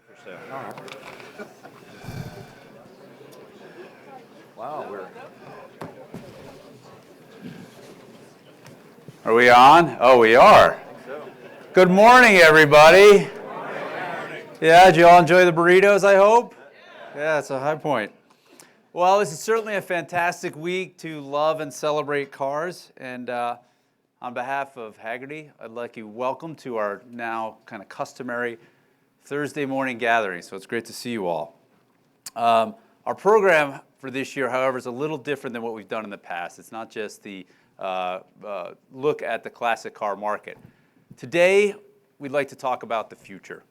For sale. Wow, Are we on? Oh, we are. I think so. Good morning, everybody. Yeah, did you all enjoy the burritos, I hope? Yeah, it's a high point. Well, this is certainly a fantastic week to love and celebrate cars. And on behalf of Hagerty, I'd like you welcome to our now kind of customary Thursday morning gathering. So it's great to see you all. Our program for this year, however, is a little different than what we've done in the past. It's not just the look at the classic car market. Today, we'd like to talk about the future.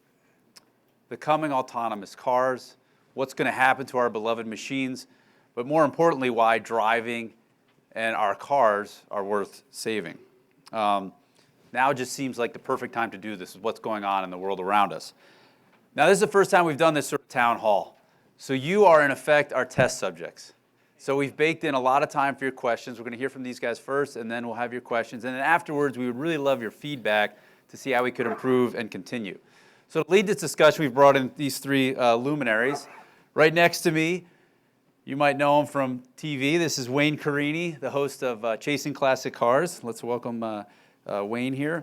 The coming autonomous cars, what's going to happen to our beloved machines, but more importantly, why driving and our cars are worth saving. Now just seems like the perfect time to do this with what's going on in the world around us. Now, this is the first time we've done this sort of town hall. So you are, in effect, our test subjects. So we've baked in a lot of time for your questions. We're going to hear from these guys first, and then we'll have your questions. And then afterwards, we would really love your feedback to see how we could improve and continue. So to lead this discussion, we've brought in these three luminaries. Right next to me, you might know him from TV. This is Wayne Carini, the host of Chasing Classic Cars. Let's welcome Wayne here.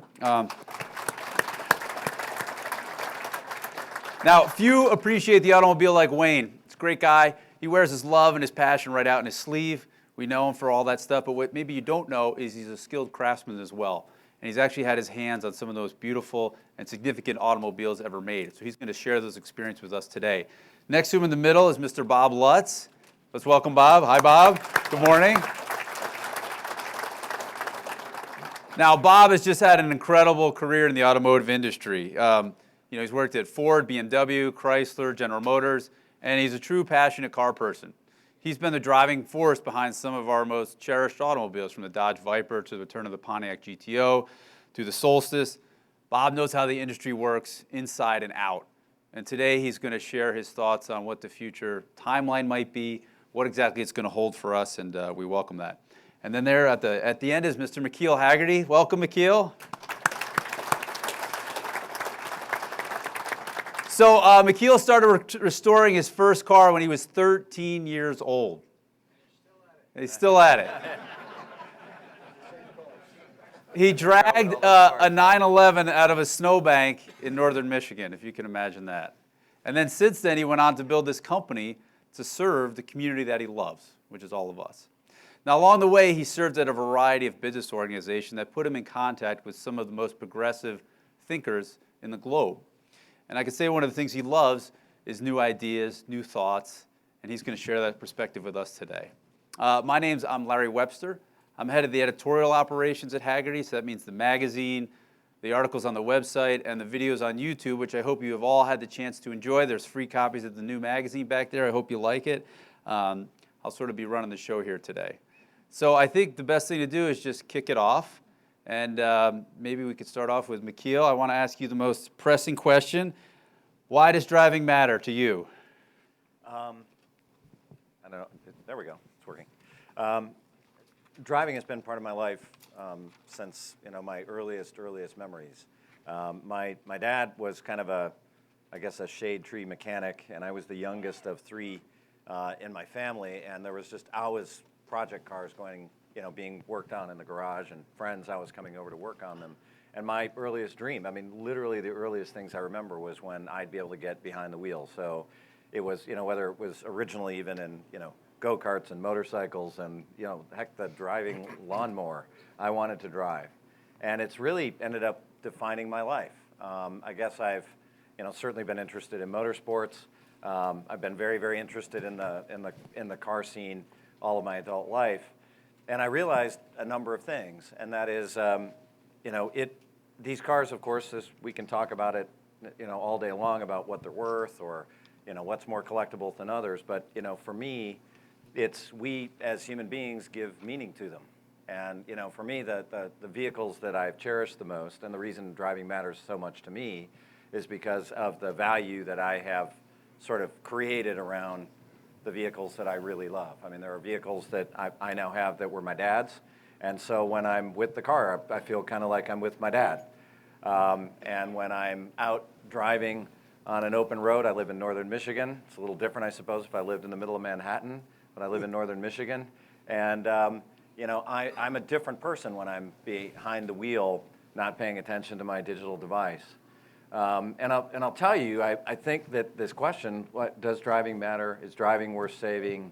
Now, few appreciate the automobile like Wayne. He's a great guy. He wears his love and his passion right out in his sleeve. We know him for all that stuff, but what maybe you don't know is he's a skilled craftsman as well. And he's actually had his hands on some of those beautiful and significant automobiles ever made. So he's going to share those experiences with us today. Next to him in the middle is Mr. Bob Lutz. Let's welcome Bob. Hi, Bob. Good morning. Now, Bob has just had an incredible career in the automotive industry. He's worked at Ford, BMW, Chrysler, General Motors, and he's a true passionate car person. He's been the driving force behind some of our most cherished automobiles, from the Dodge Viper to the return of the Pontiac GTO to the Solstice. Bob knows how the industry works inside and out. And today he's going to share his thoughts on what the future timeline might be, what exactly it's going to hold for us, and we welcome that. And then there at the end is Mr. McKeel Hagerty. Welcome, McKeel. So McKeel started restoring his first car when he was 13 years old. He's still at it. He dragged a 911 out of a snowbank in northern Michigan, if you can imagine that. And then since then, he went on to build this company to serve the community that he loves, which is all of us. Now, along the way, he served at a variety of business organizations that put him in contact with some of the most progressive thinkers in the globe. And I can say one of the things he loves is new ideas, new thoughts, and he's going to share that perspective with us today. I'm Larry Webster. I'm head of the editorial operations at Hagerty, so that means the magazine, the articles on the website, and the videos on YouTube, which I hope you have all had the chance to enjoy. There's free copies of the new magazine back there. I hope you like it. I'll sort of be running the show here today. So I think the best thing to do is just kick it off. And maybe we could start off with McKeel. I want to ask you the most pressing question. Why does driving matter to you? I don't know. There we go. It's working. Driving has been part of my life since my earliest memories. My dad was kind of a shade tree mechanic, and I was the youngest of three in my family, and there was just always project cars being worked on in the garage, and friends always coming over to work on them. And my earliest dream, literally the earliest things I remember was when I'd be able to get behind the wheel. So it was, whether it was originally even in, go-karts and motorcycles and, heck, the driving lawnmower I wanted to drive. And it's really ended up defining my life. I guess I've, certainly been interested in motorsports. I've been very, very interested in the car scene all of my adult life. And I realized a number of things, and that is, these cars, of course, we can talk about it, all day long about what they're worth or, what's more collectible than others. But, for me, it's we as human beings give meaning to them. And, for me, the vehicles that I've cherished the most, and the reason driving matters so much to me, is because of the value that I have sort of created around the vehicles that I really love. There are vehicles that I now have that were my dad's, and so when I'm with the car, I feel kind of like I'm with my dad. And when I'm out driving on an open road. I live in northern Michigan. It's a little different, I suppose, if I lived in the middle of Manhattan, but I live in northern Michigan. And I'm a different person when I'm behind the wheel, not paying attention to my digital device. And I'll tell you, I think that this question, what does driving matter? Is driving worth saving?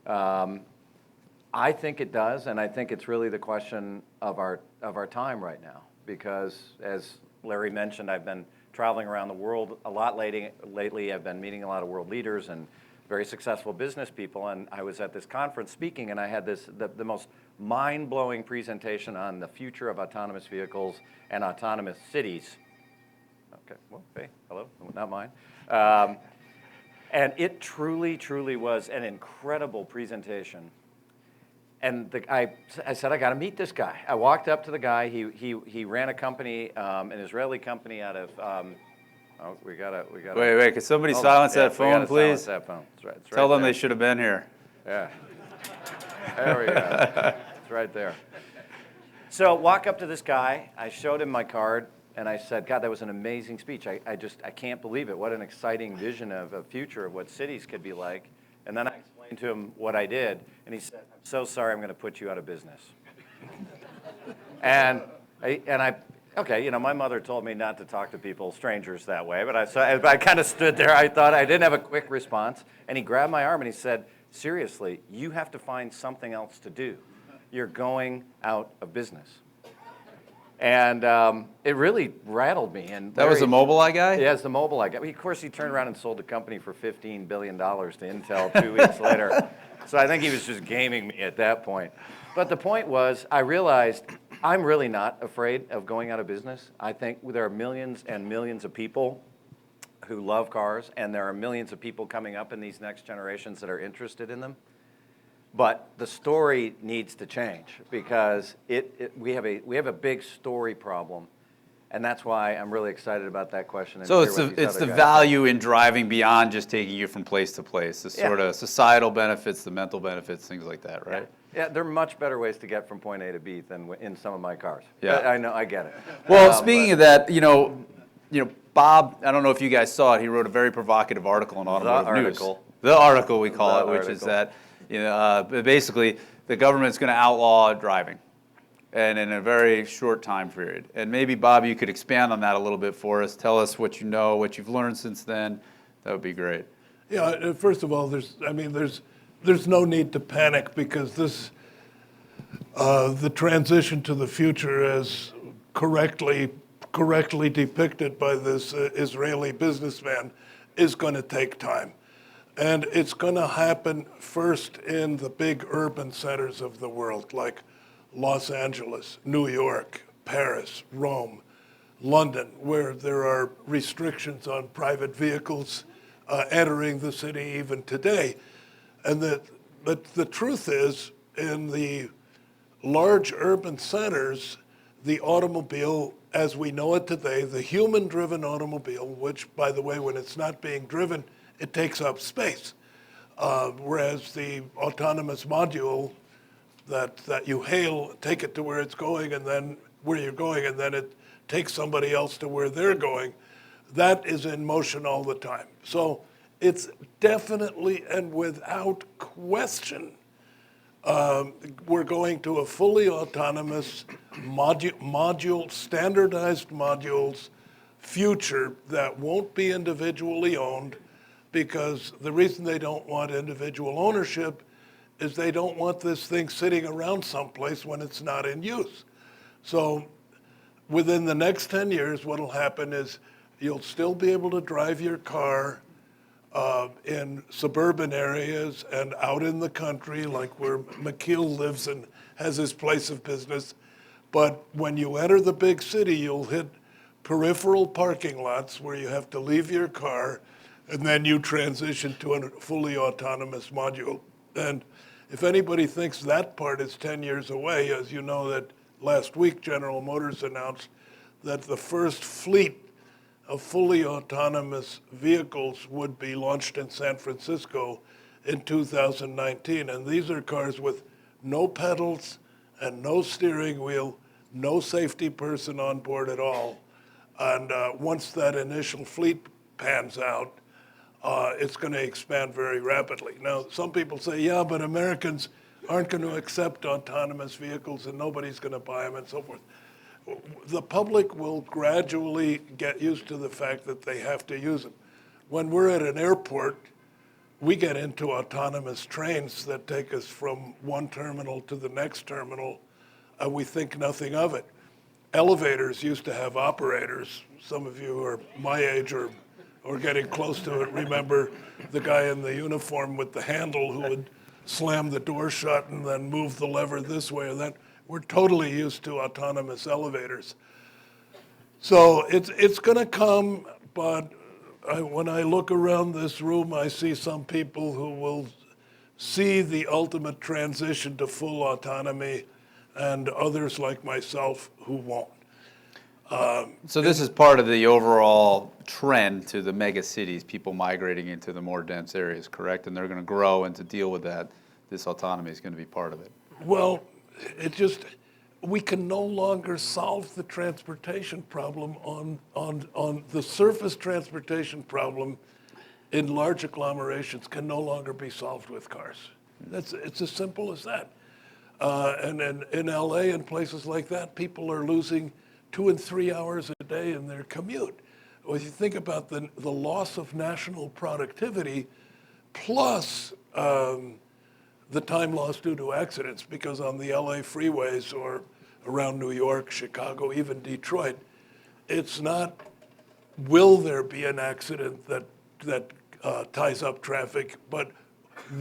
I think it does, and I think it's really the question of our time right now. Because as Larry mentioned, I've been traveling around the world a lot lately. I've been meeting a lot of world leaders and very successful business people, and I was at this conference speaking, and I had the most mind-blowing presentation on the future of autonomous vehicles and autonomous cities. Okay, well, hey, hello, not mine. And it truly, truly was an incredible presentation. And I said, I got to meet this guy. I walked up to the guy. He ran a company, an Israeli company out of. We gotta. Wait! Can somebody silence that phone, please? Silence that phone. That's right. Tell them they should have been here. Yeah. There we go. It's right there. So walk up to this guy. I showed him my card, and I said, God, that was an amazing speech. I can't believe it. What an exciting vision of a future of what cities could be like. And then I explained to him what I did, and he said, I'm so sorry, I'm going to put you out of business. Okay, my mother told me not to talk to people, strangers, that way, but I kind of stood there. I thought I didn't have a quick response, and he grabbed my arm and he said, seriously, you have to find something else to do. You're going out of business. And it really rattled me. And that was the Mobileye guy? Yeah, it's the Mobileye guy. Of course, he turned around and sold the company for $15 billion to Intel 2 weeks later. So I think he was just gaming me at that point. But the point was, I realized I'm really not afraid of going out of business. I think there are millions and millions of people who love cars, and there are millions of people coming up in these next generations that are interested in them. But the story needs to change because we have a big story problem, and that's why I'm really excited about that question. So it's the value in driving beyond just taking you from place to place, the sort of societal benefits, the mental benefits, things like that, right? Yeah, there are much better ways to get from point A to B than in some of my cars. Yeah, I know, I get it. Well, speaking of that, Bob, I don't know if you guys saw it. He wrote a very provocative article in Automotive News. The article we call it, which is that. Basically, the government's going to outlaw driving, and in a very short time period. And maybe, Bob, you could expand on that a little bit for us. Tell us what you know, what you've learned since then. That would be great. Yeah. First of all, there's no need to panic because the transition to the future, as correctly depicted by this Israeli businessman, is going to take time. And it's going to happen first in the big urban centers of the world, like Los Angeles, New York, Paris, Rome, London, where there are restrictions on private vehicles entering the city even today. But the truth is, in the large urban centers, the automobile, as we know it today, the human-driven automobile, which, by the way, when it's not being driven, it takes up space, whereas the autonomous module that you hail, take it to where it's going, and then where you're going, and then it takes somebody else to where they're going, that is in motion all the time. So it's definitely and without question, we're going to a fully autonomous standardized modules future that won't be individually owned, because the reason they don't want individual ownership is they don't want this thing sitting around someplace when it's not in use. So within the next 10 years, what'll happen is you'll still be able to drive your car in suburban areas and out in the country, like where McKeel lives and has his place of business. But when you enter the big city, you'll hit peripheral parking lots where you have to leave your car, and then you transition to a fully autonomous module. And if anybody thinks that part is 10 years away, as you know that last week General Motors announced that the first fleet of fully autonomous vehicles would be launched in San Francisco in 2019. And these are cars with no pedals and no steering wheel, no safety person on board at all. And once that initial fleet pans out, it's going to expand very rapidly. Now, some people say, yeah, but Americans aren't going to accept autonomous vehicles and nobody's going to buy them and so forth. The public will gradually get used to the fact that they have to use them. When we're at an airport, we get into autonomous trains that take us from one terminal to the next terminal, and we think nothing of it. Elevators used to have operators. Some of you who are my age or getting close to it remember the guy in the uniform with the handle who would slam the door shut and then move the lever this way or that. We're totally used to autonomous elevators. So it's going to come, but when I look around this room, I see some people who will see the ultimate transition to full autonomy and others like myself who won't. So this is part of the overall trend to the mega cities, people migrating into the more dense areas, correct? And they're going to grow, and to deal with that, this autonomy is going to be part of it. Well, we can no longer solve the transportation problem on the surface transportation problem in large agglomerations can no longer be solved with cars. It's as simple as that. And in LA and places like that, people are losing 2 and 3 hours a day in their commute. Well, if you think about the loss of national productivity plus the time lost due to accidents, because on the LA freeways or around New York, Chicago, even Detroit, it's not will there be an accident that ties up traffic, but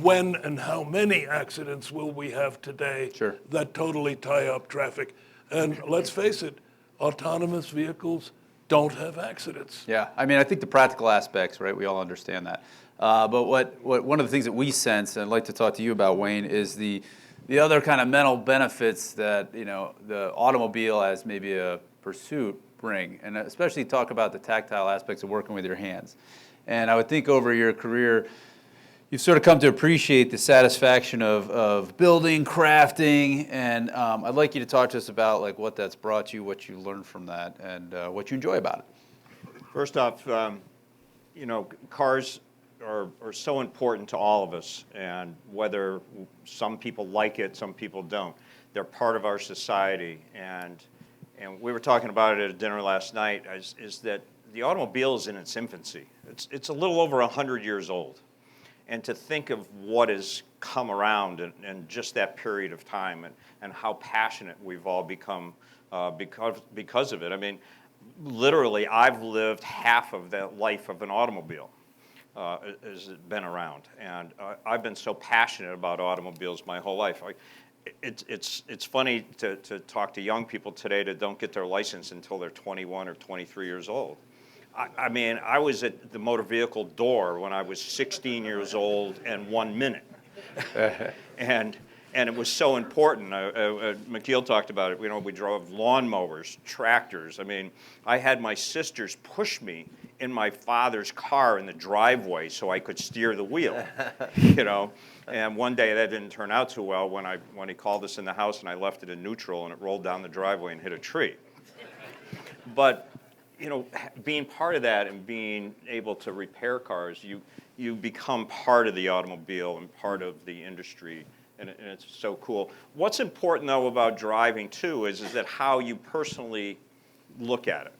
when and how many accidents will we have today that totally tie up traffic? And let's face it, autonomous vehicles don't have accidents. Yeah, I mean, I think the practical aspects, right? We all understand that. But what one of the things that we sense, and I'd like to talk to you about, Wayne, is the other kind of mental benefits that the automobile as maybe a pursuit bring, and especially talk about the tactile aspects of working with your hands. And I would think over your career, you've sort of come to appreciate the satisfaction of building, crafting, and I'd like you to talk to us about like what that's brought you, what you learned from that, and what you enjoy about it. First off, cars are so important to all of us, and whether some people like it, some people don't. They're part of our society, and we were talking about it at dinner last night, is that the automobile is in its infancy. It's a little over 100 years old. And to think of what has come around in just that period of time and how passionate we've all become because of it. I mean, literally, I've lived half of the life of an automobile has been around. And I've been so passionate about automobiles my whole life. It's funny to talk to young people today that don't get their license until they're 21 or 23 years old. I mean, I was at the motor vehicle door when I was 16 years old and 1 minute. and it was so important. McKeel talked about it. We drove lawnmowers, tractors. I mean, I had my sisters push me in my father's car in the driveway so I could steer the wheel, And one day that didn't turn out too well when he called us in the house and I left it in neutral and it rolled down the driveway and hit a tree. But being part of that and being able to repair cars, you become part of the automobile and part of the industry, and it's so cool. What's important, though, about driving, too, is that how you personally look at it.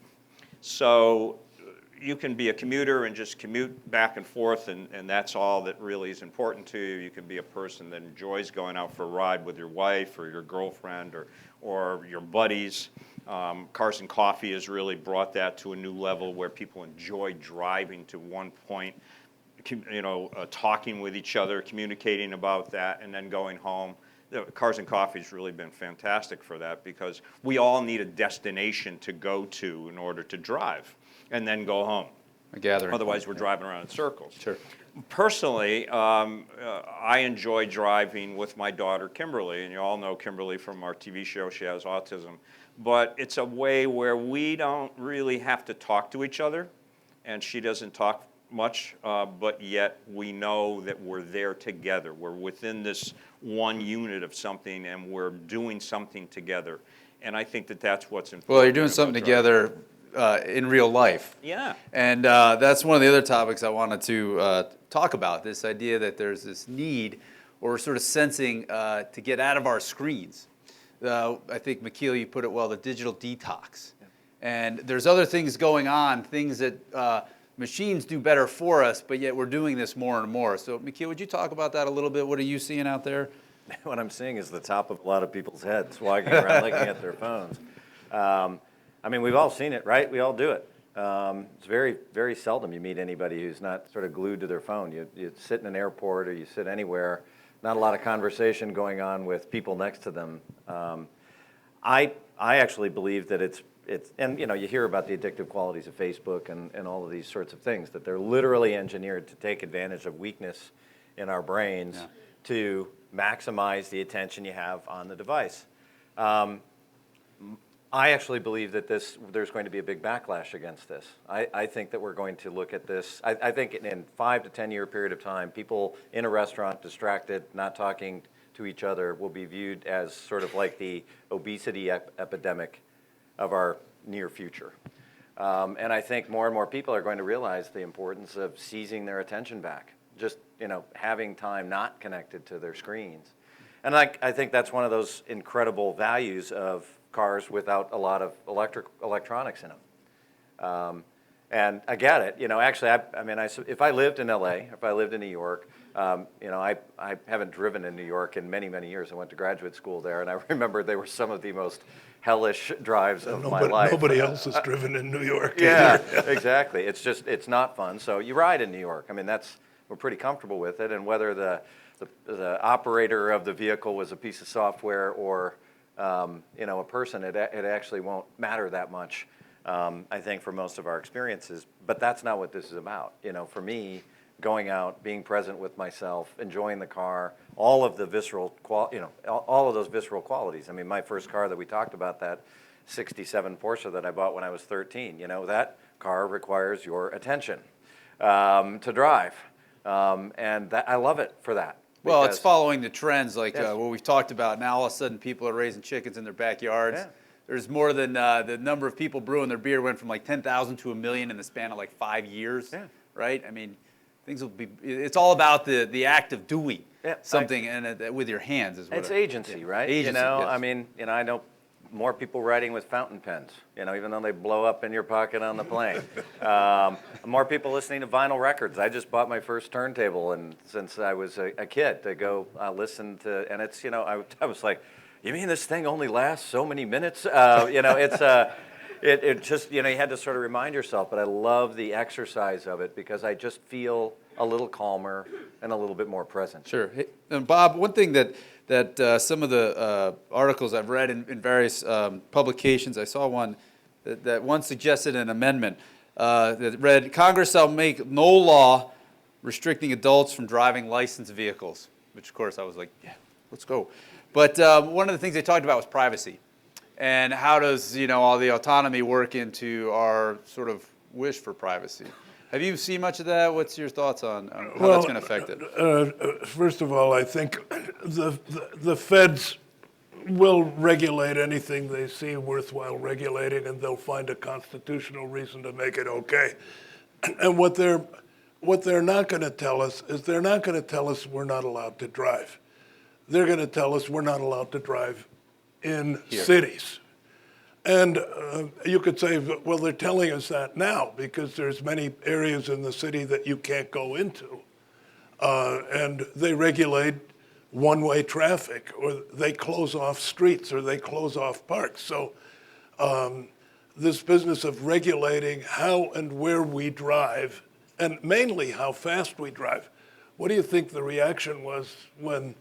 So you can be a commuter and just commute back and forth, and that's all that really is important to you. You can be a person that enjoys going out for a ride with your wife or your girlfriend or your buddies. Cars and Coffee has really brought that to a new level where people enjoy driving to one point, talking with each other, communicating about that, and then going home. Cars and Coffee has really been fantastic for that because we all need a destination to go to in order to drive and then go home. A gathering. Otherwise, we're driving around in circles. Sure. Personally, I enjoy driving with my daughter, Kimberly, and you all know Kimberly from our TV show. She has autism. But it's a way where we don't really have to talk to each other, and she doesn't talk much, but yet we know that we're there together. We're within this one unit of something, and we're doing something together. And I think that that's what's important. Well, you're doing something together in real life. Yeah. And that's one of the other topics I wanted to talk about, this idea that there's this need, or we're sort of sensing to get out of our screens. I think, McKeel, you put it well, the digital detox. Yeah. And there's other things going on, things that machines do better for us, but yet we're doing this more and more. So, McKeel, would you talk about that a little bit? What are you seeing out there? What I'm seeing is the top of a lot of people's heads walking around looking at their phones. I mean, we've all seen it, right? We all do it. It's very, very seldom you meet anybody who's not sort of glued to their phone. You sit in an airport or you sit anywhere, not a lot of conversation going on with people next to them. I actually believe that it's and you know, you hear about the addictive qualities of Facebook and all of these sorts of things, that they're literally engineered to take advantage of weakness in our brains to maximize the attention you have on the device. I actually believe that there's going to be a big backlash against this. I think that we're going to look at this. I think in 5 to 10 year period of time, people in a restaurant distracted, not talking to each other, will be viewed as sort of like the obesity epidemic of our near future. And I think more and more people are going to realize the importance of seizing their attention back, just having time not connected to their screens. And I think that's one of those incredible values of cars without a lot of electronics in them. And I get it. Actually, I mean, if I lived in LA, if I lived in New York, I haven't driven in New York in many, many years. I went to graduate school there, and I remember they were some of the most hellish drives of my life. Nobody else has driven in New York Yeah, either. exactly. It's not fun. So you ride in New York. I mean, we're pretty comfortable with it. And whether the operator of the vehicle was a piece of software or a person, it actually won't matter that much, I think, for most of our experiences. But that's not what this is about. For me, going out, being present with myself, enjoying the car, all of the visceral, all of those visceral qualities. I mean, my first car that we talked about, that '67 Porsche that I bought when I was 13, that car requires your attention to drive. And I love it for that. Well, it's following the trends like Yes. what we've talked about. Now all of a sudden people are raising chickens in their backyards. Yeah. There's more than the number of people brewing their beer went from like 10,000 to 1 million in the span of like 5 years, Yeah. right? I mean, things will be, it's all about the act of doing something with your hands. It's agency, right? Agency, yes. I mean, I know more people writing with fountain pens, even though they blow up in your pocket on the plane. More people listening to vinyl records. I just bought my first turntable, and since I was a kid, to go listen to, and it's, I was like, you mean this thing only lasts so many minutes? It just, you had to sort of remind yourself, but I love the exercise of it because I just feel a little calmer and a little bit more present. Sure. Hey, and Bob, one thing that some of the articles I've read in various publications, I saw one that one suggested an amendment that read, Congress shall make no law restricting adults from driving licensed vehicles, which of course I was like, yeah, let's go. But one of the things they talked about was privacy. And how does, all the autonomy work into our sort of wish for privacy? Have you seen much of that? What's your thoughts on how that's going to affect it? First of all, I think the feds will regulate anything they see worthwhile regulating, and they'll find a constitutional reason to make it okay. And what they're not going to tell us is they're not going to tell us we're not allowed to drive. They're going to tell us we're not allowed to drive in cities. And you could say, well, they're telling us that now because there's many areas in the city that you can't go into. And they regulate one-way traffic, or they close off streets, or they close off parks. So this business of regulating how and where we drive, and mainly how fast we drive. What do you think the reaction was when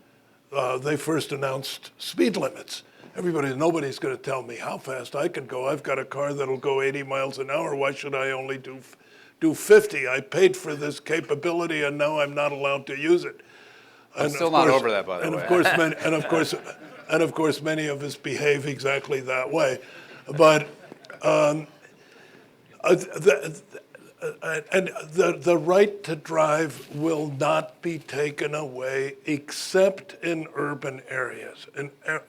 they first announced speed limits? Nobody's going to tell me how fast I can go. I've got a car that'll go 80 miles an hour. Why should I only do 50? I paid for this capability, and now I'm not allowed to use it. I'm still not over that, by the way. Of course, many of us behave exactly that way. But the right to drive will not be taken away except in urban areas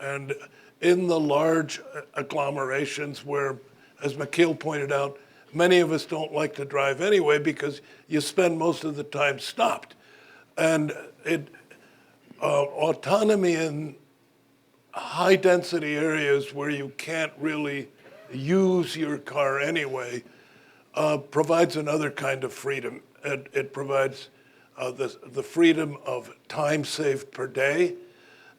and in the large agglomerations where as McKeel pointed out, many of us don't like to drive anyway because you spend most of the time stopped. And autonomy in high density areas where you can't really use your car anyway provides another kind of freedom. It provides the freedom of time saved per day.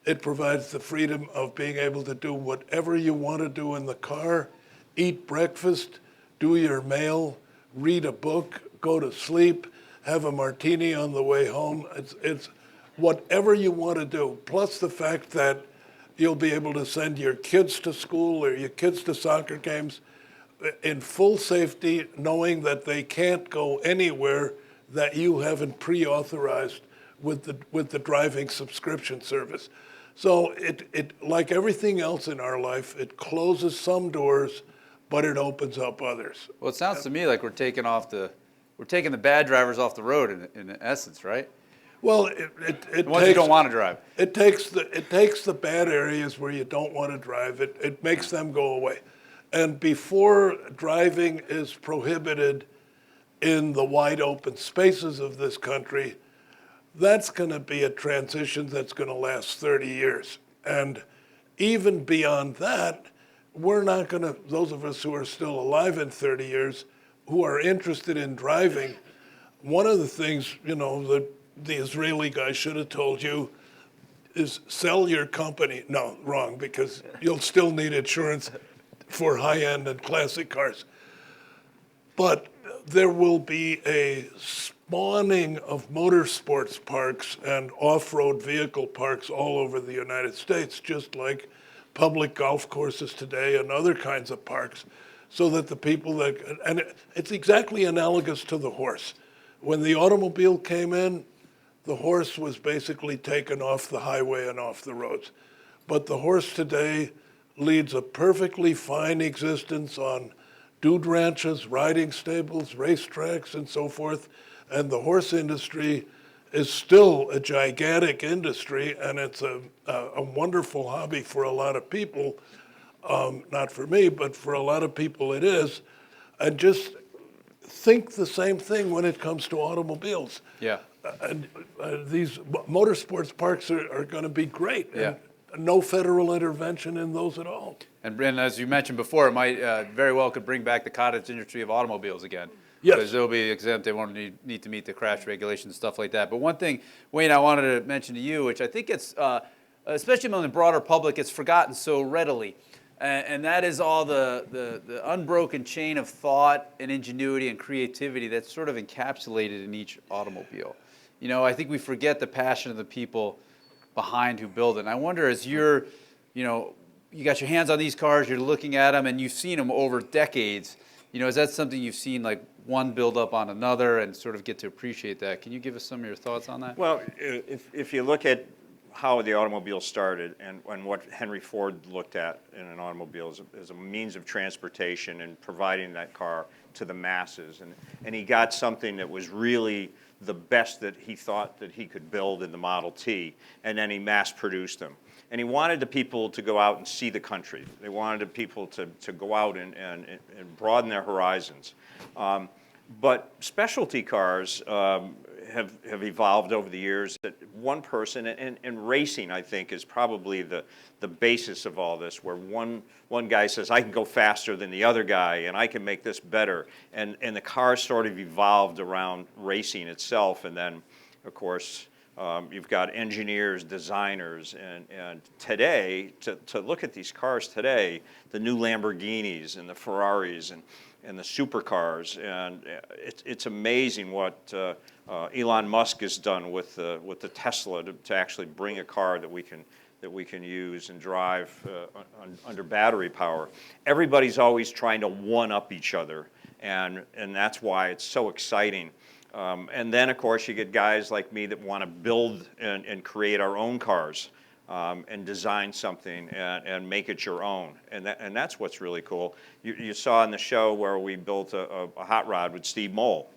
It provides the freedom of being able to do whatever you want to do in the car, eat breakfast, do your mail, read a book, go to sleep, have a martini on the way home. It's whatever you want to do, plus the fact that you'll be able to send your kids to school or your kids to soccer games in full safety, knowing that they can't go anywhere that you haven't pre-authorized with the driving subscription service. So it like everything else in our life, it closes some doors, but it opens up others. Well, it sounds to me like we're taking the bad drivers off the road in essence, right? Well, The ones you don't want to drive. It takes the bad areas where you don't want to drive. It makes them go away. And before driving is prohibited in the wide open spaces of this country, that's going to be a transition that's going to last 30 years. And even beyond that, we're not going to, those of us who are still alive in 30 years, who are interested in driving, one of the things, that the Israeli guy should have told you is sell your company. No, wrong, because you'll still need insurance for high-end and classic cars. But there will be a spawning of motorsports parks and off-road vehicle parks all over the United States, just like public golf courses today and other kinds of parks, so that the people and it's exactly analogous to the horse. When the automobile came in, the horse was basically taken off the highway and off the roads. But the horse today leads a perfectly fine existence on dude ranches, riding stables, racetracks, and so forth. And the horse industry is still a gigantic industry, and it's a wonderful hobby for a lot of people. Not for me, but for a lot of people it is. And just think the same thing when it comes to automobiles. Yeah. And these motorsports parks are going to be great. Yeah. And no federal intervention in those at all. And as you mentioned before, it might very well could bring back the cottage industry of automobiles again. Yes. Because they'll be exempt. They won't need to meet the crash regulations and stuff like that. But one thing, Wayne, I wanted to mention to you, which I think it's, especially among the broader public, it's forgotten so readily. And that is all the unbroken chain of thought and ingenuity and creativity that's sort of encapsulated in each automobile. I think we forget the passion of the people behind who build it. And I wonder, as you're, you got your hands on these cars, you're looking at them, and you've seen them over decades. Is that something you've seen, like one build up on another, and sort of get to appreciate that? Can you give us some of your thoughts on that? Well, if you look at how the automobile started and what Henry Ford looked at in an automobile as a means of transportation and providing that car to the masses. And he got something that was really the best that he thought that he could build in the Model T, and then he mass produced them. And he wanted the people to go out and see the country. They wanted the people to go out and broaden their horizons. But specialty cars have evolved over the years. That one person, and racing, I think, is probably the basis of all this, where one guy says, I can go faster than the other guy, and I can make this better. And the cars sort of evolved around racing itself. And then, of course, you've got engineers, designers, and today, to look at these cars today, the new Lamborghinis and the Ferraris and the supercars, and it's amazing what Elon Musk has done with the Tesla to actually bring a car that we can use and drive under battery power. Everybody's always trying to one-up each other, and that's why it's so exciting. And then, of course, you get guys like me that want to build and create our own cars and design something and make it your own. And that's what's really cool. You saw in the show where we built a hot rod with Steve Moll.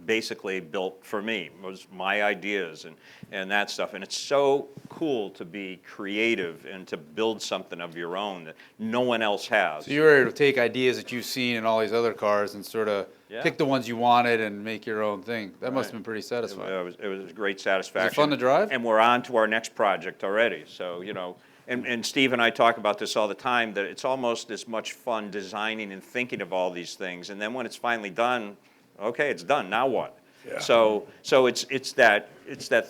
basically built for me. It was my ideas and that stuff. And it's so cool to be creative and to build something of your own that no one else has. So you were able to take ideas that you've seen in all these other cars and sort of pick the ones you wanted and make your own thing. That must have been pretty satisfying. It was great satisfaction. Was it fun to drive? And we're on to our next project already. So, you know, and Steve and I talk about this all the time, that it's almost as much fun designing and thinking of all these things. And then when it's finally done, okay, it's done. Now what? Yeah. So it's that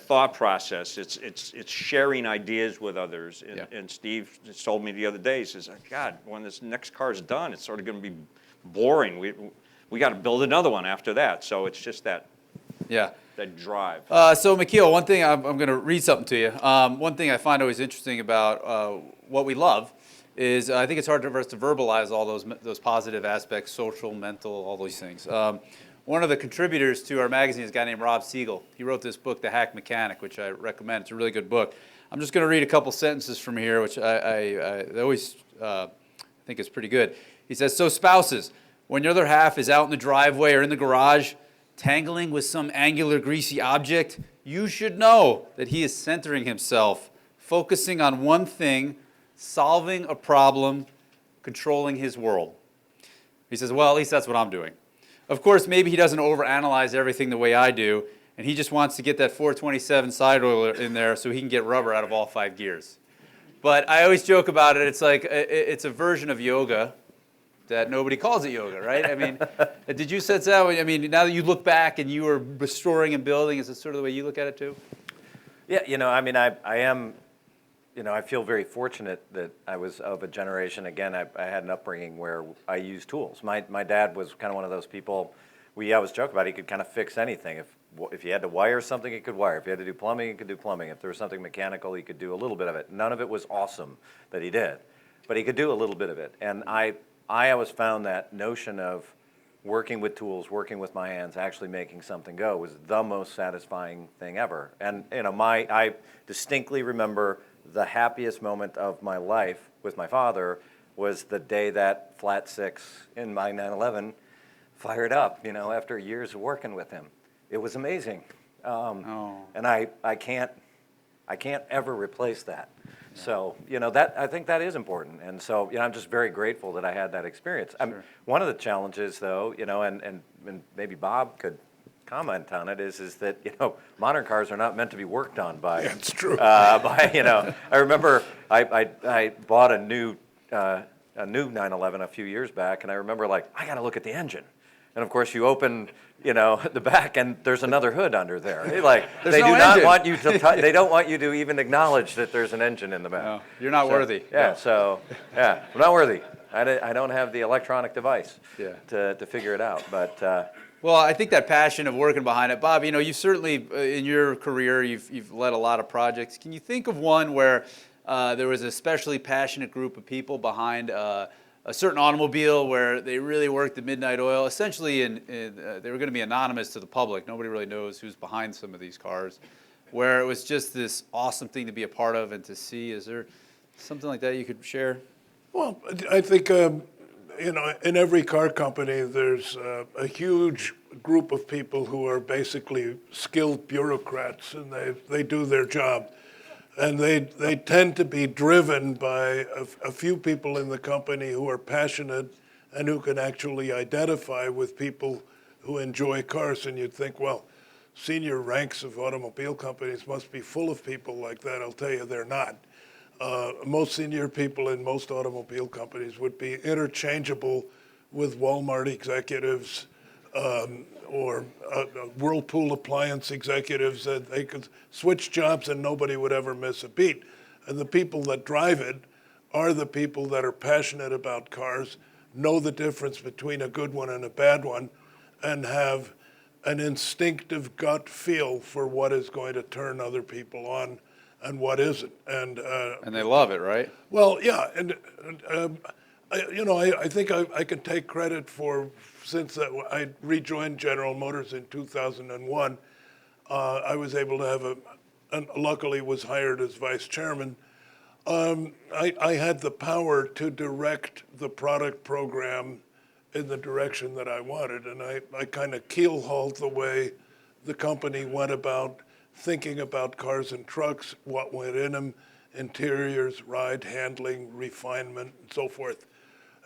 thought process. It's sharing ideas with others. And Steve just told me the other day, he says, God, when this next car is done, it's sort of going to be boring. We got to build another one after that. So it's just that drive. So McKeel, one thing, I'm going to read something to you. One thing I find always interesting about what we love is I think it's hard for us to verbalize all those positive aspects, social, mental, all those things. One of the contributors to our magazine is a guy named Rob Siegel. He wrote this book, The Hack Mechanic, which I recommend. It's a really good book. I'm just going to read a couple sentences from here, which I always think is pretty good. He says, so spouses, when your other half is out in the driveway or in the garage, tangling with some angular, greasy object, you should know that he is centering himself, focusing on one thing, solving a problem, controlling his world. He says, well, at least that's what I'm doing. Of course, maybe he doesn't overanalyze everything the way I do, and he just wants to get that 427 side oiler in there so he can get rubber out of all 5 gears. But I always joke about it. It's like it's a version of yoga that nobody calls it yoga, right? I mean, did you sense that? I mean, now that you look back and you are restoring and building, is this sort of the way you look at it too? Yeah, you know, I mean, I am, you know, I feel very fortunate that I was of a generation, again, I had an upbringing where I used tools. My dad was kind of one of those people, we always joke about, he could kind of fix anything. If you had to wire something, he could wire. If you had to do plumbing, he could do plumbing. If there was something mechanical, he could do a little bit of it. None of it was awesome that he did, but he could do a little bit of it. And I always found that notion of working with tools, working with my hands, actually making something go was the most satisfying thing ever. And you know, I distinctly remember the happiest moment of my life with my father was the day that flat six in my 911 fired up, you know, after years of working with him. It was amazing. And I can't ever replace that. So, you know, I think that is important. And so, you know, I'm just very grateful that I had that experience. Sure. One of the challenges, though, you know, and maybe Bob could comment on it, is that, you know, modern cars are not meant to be worked on by. Yeah, it's true. You know, I remember I bought a new 911 a few years back, and I remember, like, I got to look at the engine. And of course, you open, you know, the back, and there's another hood under there. Like they do not want you to. They don't want you to even acknowledge that there's an engine in the back. No, you're not worthy. Yeah. So yeah, I'm not worthy. I don't have the electronic device. Yeah. To figure it out, but. Well, I think that passion of working behind it, Bob. You know, you certainly in your career you've led a lot of projects. Can you think of one where there was a especially passionate group of people behind a certain automobile where they really worked the midnight oil? Essentially, they were going to be anonymous to the public. Nobody really knows who's behind some of these cars. Where it was just this awesome thing to be a part of and to see. Is there something like that you could share? Well, I think, you know, in every car company, there's a huge group of people who are basically skilled bureaucrats, and they do their job. And they tend to be driven by a few people in the company who are passionate and who can actually identify with people who enjoy cars. And you'd think, well, senior ranks of automobile companies must be full of people like that. I'll tell you, they're not. Most senior people in most automobile companies would be interchangeable with Walmart executives, or Whirlpool appliance executives, that they could switch jobs and nobody would ever miss a beat. And the people that drive it are the people that are passionate about cars, know the difference between a good one and a bad one, and have an instinctive gut feel for what is going to turn other people on and what isn't. And they love it, right? Well, yeah, and you know, I think I can take credit for, since I rejoined General Motors in 2001, I was able to have and luckily was hired as vice chairman. I had the power to direct the product program in the direction that I wanted. And I kind of keel-hauled the way the company went about thinking about cars and trucks, what went in them, interiors, ride handling, refinement, and so forth.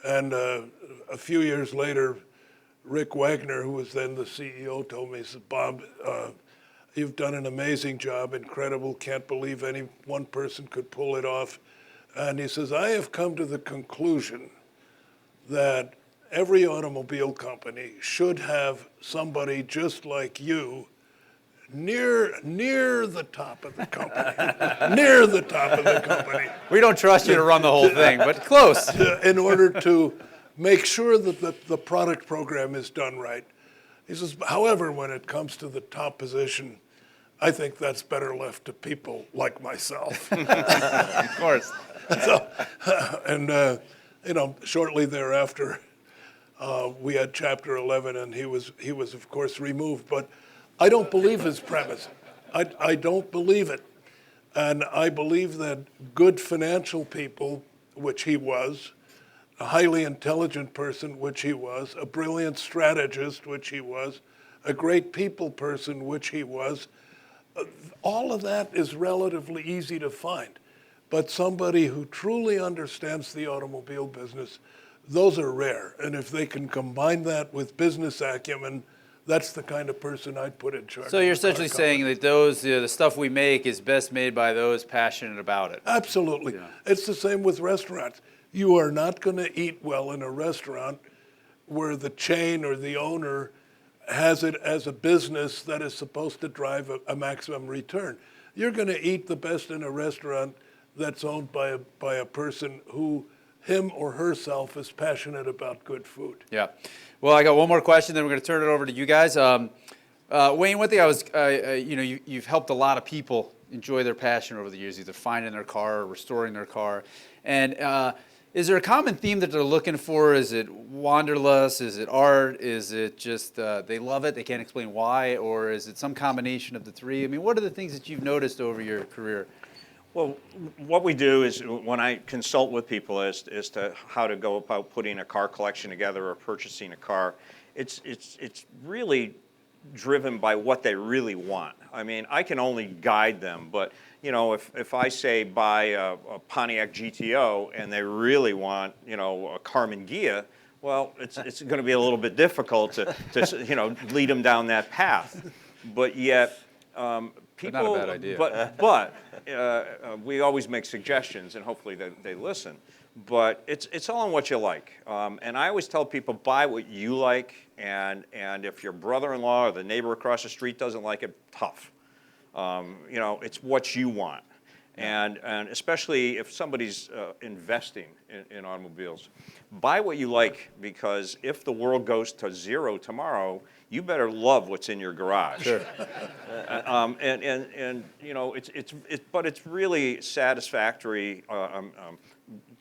And a few years later, Rick Wagner, who was then the CEO, told me, he said, Bob, you've done an amazing job, incredible, can't believe any one person could pull it off. And he says, I have come to the conclusion that every automobile company should have somebody just like you near the top of the company, near the top of the company. We don't trust you to run the whole thing, but close. In order to make sure that the product program is done right. He says, however, when it comes to the top position, I think that's better left to people like myself. Of course. So, and shortly thereafter, we had Chapter 11, and he was of course removed. But I don't believe his premise. I don't believe it, and I believe that good financial people, which he was, a highly intelligent person, which he was, a brilliant strategist, which he was, a great people person, which he was. All of that is relatively easy to find. But somebody who truly understands the automobile business, those are rare. And if they can combine that with business acumen, that's the kind of person I'd put in charge. So you're essentially saying that the stuff we make is best made by those passionate about it. Absolutely. Yeah. It's the same with restaurants. You are not going to eat well in a restaurant where the chain or the owner has it as a business that is supposed to drive a maximum return. You're going to eat the best in a restaurant that's owned by a person who, him or herself, is passionate about good food. Yeah. Well, I got one more question, then we're going to turn it over to you guys. Wayne, one thing you've helped a lot of people enjoy their passion over the years, either finding their car or restoring their car. And is there a common theme that they're looking for? Is it wanderlust? Is it art? Is it just they love it, they can't explain why? Or is it some combination of the three? I mean, what are the things that you've noticed over your career? Well, what we do is when I consult with people as to how to go about putting a car collection together or purchasing a car, it's really driven by what they really want. I mean, I can only guide them, but if I say buy a Pontiac GTO and they really want a Carmen Ghia, well, it's going to be a little bit difficult to lead them down that path. But yet, people, not a bad idea. But we always make suggestions, and hopefully they listen. But it's all on what you like. And I always tell people, buy what you like, and if your brother-in-law or the neighbor across the street doesn't like it, tough. It's what you want. And especially if somebody's investing in automobiles, buy what you like, because if the world goes to zero tomorrow, you better love what's in your garage. Sure. But it's really satisfactory.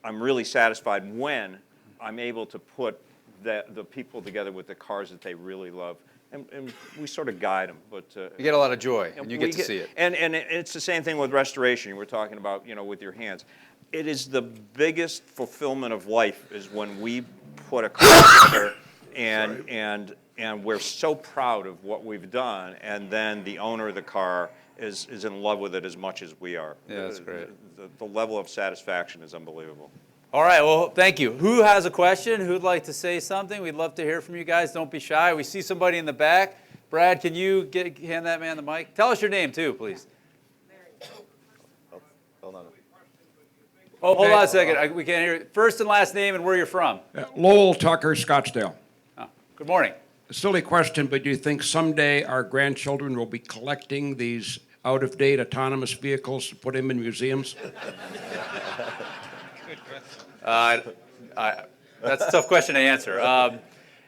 I'm really satisfied when I'm able to put the people together with the cars that they really love. And we sort of guide them, but You get a lot of joy, and you get to see it. And it's the same thing with restoration. We're talking about with your hands. It is the biggest fulfillment of life is when we put a car together, and we're so proud of what we've done, and then the owner of the car is in love with it as much as we are. Yeah, that's great. The level of satisfaction is unbelievable. All right, well, thank you. Who has a question? Who'd like to say something? We'd love to hear from you guys. Don't be shy. We see somebody in the back. Brad, can you hand that man the mic? Tell us your name, too, please. Hold on. Oh, hold on a second. We can't hear you. First and last name and where you're from. Lowell Tucker, Scottsdale. Oh, good morning. A silly question, but do you think someday our grandchildren will be collecting these out-of-date autonomous vehicles to put them in museums? That's a tough question to answer.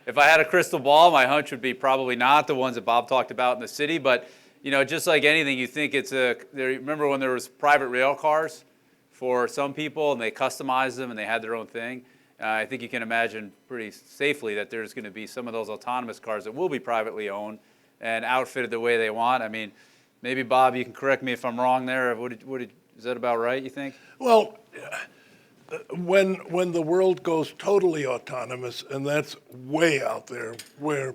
If I had a crystal ball, my hunch would be probably not the ones that Bob talked about in the city. But just like anything, you think remember when there was private rail cars for some people, and they customized them and they had their own thing? I think you can imagine pretty safely that there's going to be some of those autonomous cars that will be privately owned and outfitted the way they want. I mean, maybe Bob, you can correct me if I'm wrong there. Is that about right, you think? Well, when the world goes totally autonomous, and that's way out there, where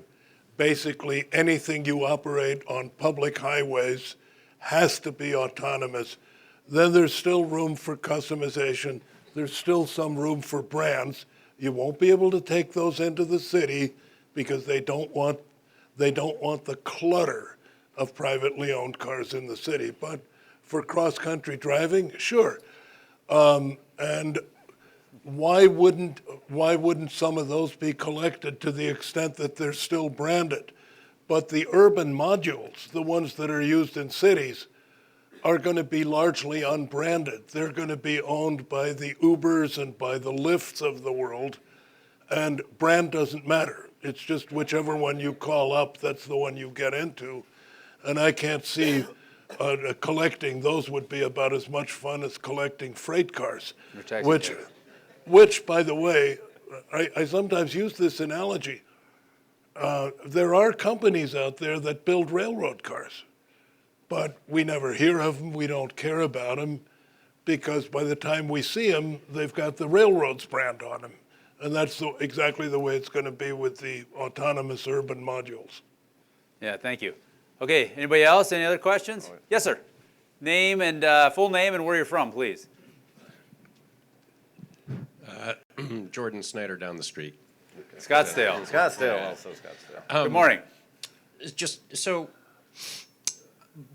basically anything you operate on public highways has to be autonomous, then there's still room for customization. There's still some room for brands. You won't be able to take those into the city because they don't want the clutter of privately owned cars in the city. But for cross-country driving, sure. And why wouldn't some of those be collected to the extent that they're still branded? But the urban modules, the ones that are used in cities, are going to be largely unbranded. They're going to be owned by the Ubers and by the Lyfts of the world, and brand doesn't matter. It's just whichever one you call up, that's the one you get into. And I can't see collecting those would be about as much fun as collecting freight cars, which, by the way, I sometimes use this analogy. There are companies out there that build railroad cars, but we never hear of them, we don't care about them, because by the time we see them, they've got the railroad's brand on them. And that's exactly the way it's going to be with the autonomous urban modules. Yeah, thank you. Okay, anybody else? Any other questions? Yes, sir. Name and full name and where you're from, please. Jordan Snyder down the street. Scottsdale. Scottsdale, also Scottsdale. Good morning.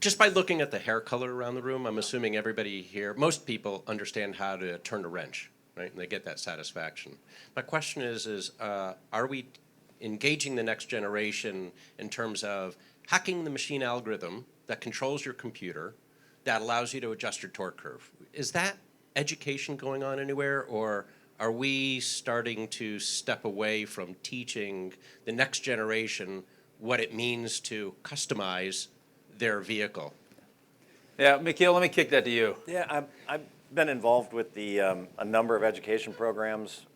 Just by looking at the hair color around the room, I'm assuming everybody here, most people understand how to turn a wrench, right? And they get that satisfaction. My question is are we engaging the next generation in terms of hacking the machine algorithm that controls your computer, that allows you to adjust your torque curve? Is that education going on anywhere, or are we starting to step away from teaching the next generation what it means to customize their vehicle? Yeah, Mikhail, let me kick that to you. Yeah, I've been involved with a number of education programs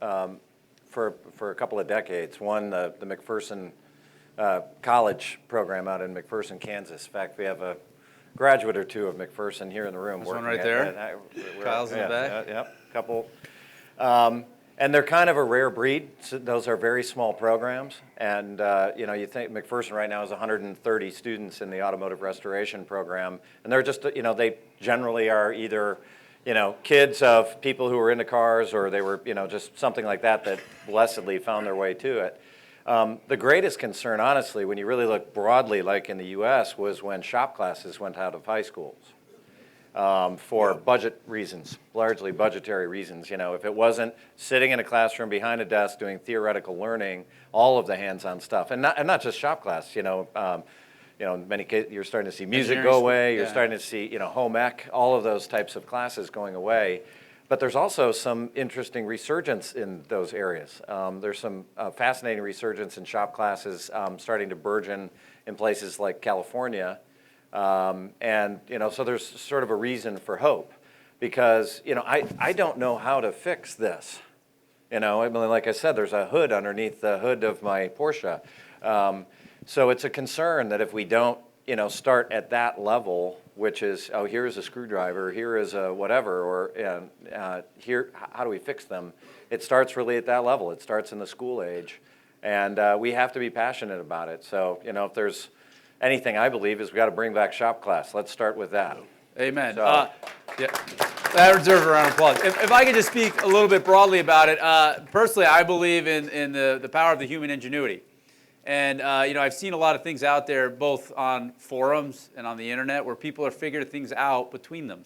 for a couple of decades. One, the McPherson college program out in McPherson, Kansas. In fact, we have a graduate or two of McPherson here in the room. There's one right there. Kyle's in the back. Yeah, couple. And they're kind of a rare breed. So those are very small programs. And you think McPherson right now has 130 students in the automotive restoration program. And they're just, they generally are either, kids of people who were into cars, or they were, just something like that blessedly found their way to it. The greatest concern, honestly, when you really look broadly, like in the U.S., was when shop classes went out of high schools for budget reasons, largely budgetary reasons. If it wasn't sitting in a classroom behind a desk doing theoretical learning, all of the hands-on stuff, and not just shop class. In many cases, you're starting to see music go away. You're starting to see, home ec, all of those types of classes going away. But there's also some interesting resurgence in those areas. There's some fascinating resurgence in shop classes starting to burgeon in places like California. So there's sort of a reason for hope, because, I don't know how to fix this. Like I said, there's a hood underneath the hood of my Porsche. So it's a concern that if we don't, start at that level, which is, here's a screwdriver, here is a whatever, or here, how do we fix them? It starts really at that level. It starts in the school age, and we have to be passionate about it. So, if there's anything, I believe, is we got to bring back shop class. Let's start with that. Amen. That deserves a round of applause. If I could just speak a little bit broadly about it, personally, I believe in the power of the human ingenuity. And, I've seen a lot of things out there, both on forums and on the internet, where people are figuring things out between them.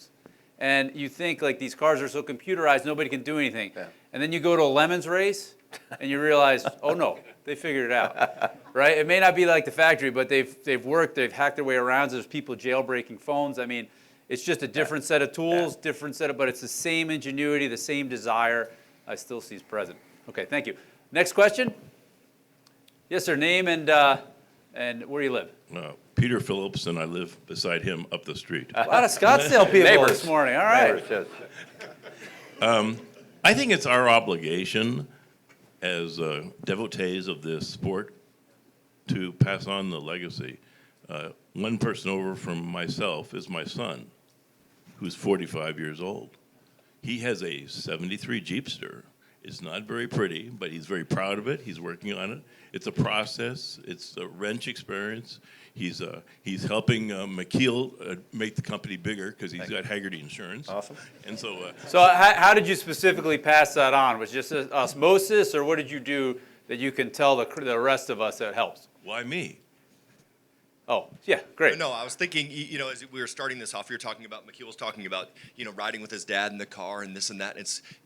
And you think, like, these cars are so computerized, nobody can do anything. Yeah. And then you go to a lemons race, and you realize, oh, no, they figured it out, right? It may not be like the factory, but they've worked, they've hacked their way around. There's people jailbreaking phones. I mean, it's just a different set of tools, but it's the same ingenuity, the same desire I still see is present. Okay, thank you. Next question. Yes, sir. Name and where you live. Peter Phillips, and I live beside him up the street. A lot of Scottsdale people this morning. All right. I think it's our obligation as devotees of this sport to pass on the legacy. One person over from myself is my son, who's 45 years old. He has a 73 Jeepster. It's not very pretty, but he's very proud of it. He's working on it. It's a process. It's a wrench experience. He's helping McKeel make the company bigger because he's got Hagerty Insurance. Awesome. And so, So how did you specifically pass that on? Was it just osmosis, or what did you do that you can tell the rest of us that helps? why me? Oh, yeah, great. No, I was thinking, as we were starting this off, you were talking about, McKeel was talking about, riding with his dad in the car and this and that.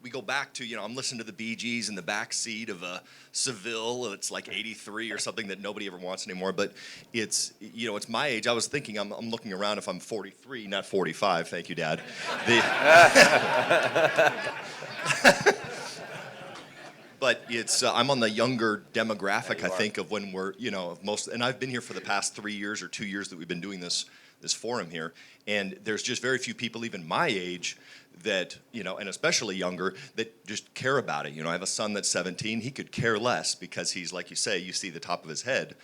We go back to, I'm listening to the Bee Gees in the back seat of a Seville. It's like 83 or something that nobody ever wants anymore. But it's my age. I was thinking, I'm looking around if I'm 43, not 45. Thank you, Dad. But I'm on the younger demographic, I think, of when we're, and I've been here for the past 3 years or 2 years that we've been doing this forum here, and there's just very few people even my age that, and especially younger, that just care about it. I have a son that's 17. He could care less because he's, like you say, you see the top of his head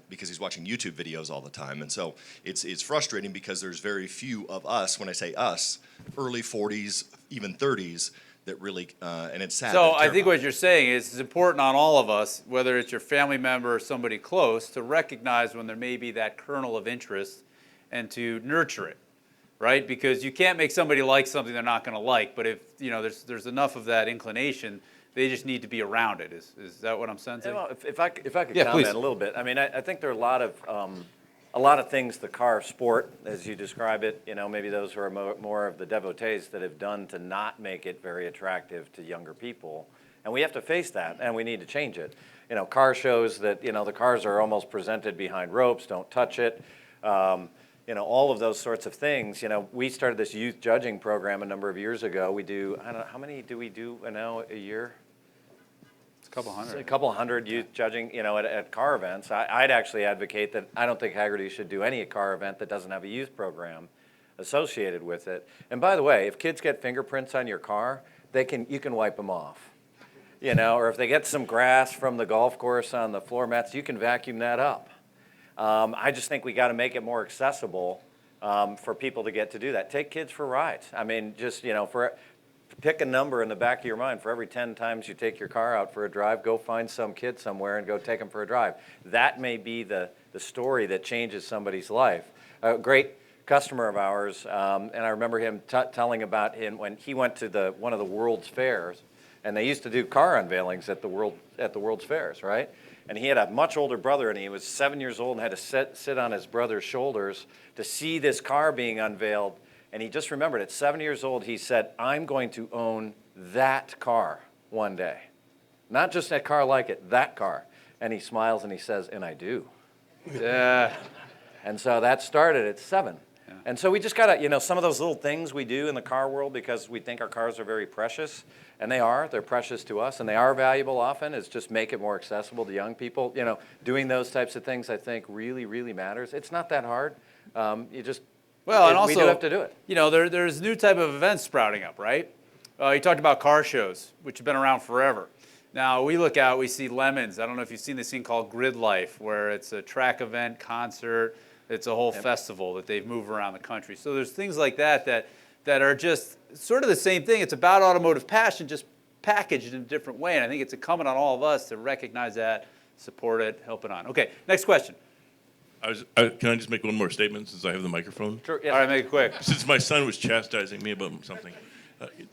because he's watching YouTube videos all the time. And so it's frustrating because there's very few of us, when I say us, early 40s, even 30s, that really, and it's sad. So I think what you're saying is it's important on all of us, whether it's your family member or somebody close, to recognize when there may be that kernel of interest and to nurture it, right? Because you can't make somebody like something they're not going to like, but if there's enough of that inclination, they just need to be around it. Is that what I'm sensing? Well, if I could Yeah, comment please. a little bit. I mean, I think there are a lot of things the car sport, as you describe it, maybe those who are more of the devotees that have done to not make it very attractive to younger people. And we have to face that, and we need to change it. Car shows that, the cars are almost presented behind ropes, don't touch it. All of those sorts of things. We started this youth judging program a number of years ago. We do, I don't know, how many do we do now a year? A couple hundred youth judging, at car events. I'd actually advocate that I don't think Hagerty should do any car event that doesn't have a youth program associated with it. And by the way, if kids get fingerprints on your car, you can wipe them off. Or if they get some grass from the golf course on the floor mats, you can vacuum that up. I just think we got to make it more accessible for people to get to do that. Take kids for rides. I mean, just, pick a number in the back of your mind. For every 10 times you take your car out for a drive, go find some kid somewhere and go take them for a drive. That may be the story that changes somebody's life. A great customer of ours, and I remember him telling about him when he went to one of the World's Fairs, and they used to do car unveilings at the World's Fairs, right? And he had a much older brother, and he was 7 years old and had to sit on his brother's shoulders to see this car being unveiled. And he just remembered at 7 years old, he said, I'm going to own that car one day. Not just a car like it, that car. And he smiles and he says, and I do. Yeah. And so that started at 7. Yeah. And so we just got to, some of those little things we do in the car world because we think our cars are very precious. And they're precious to us, and they are valuable often, is just make it more accessible to young people. Doing those types of things, I think, really, really matters. It's not that hard. Well, and also, we do have to do it. There's new type of events sprouting up, right? You talked about car shows, which have been around forever. Now, we look out, we see Lemons. I don't know if you've seen this thing called Grid Life, where it's a track event, concert. It's a whole festival that they've moved around the country. So there's things like that are just sort of the same thing. It's about automotive passion, just packaged in a different way. And I think it's incumbent on all of us to recognize that, support it, help it on. Okay, next question. Can I just make one more statement since I have the microphone? Sure, yeah. All right, make it quick. Since my son was chastising me about something.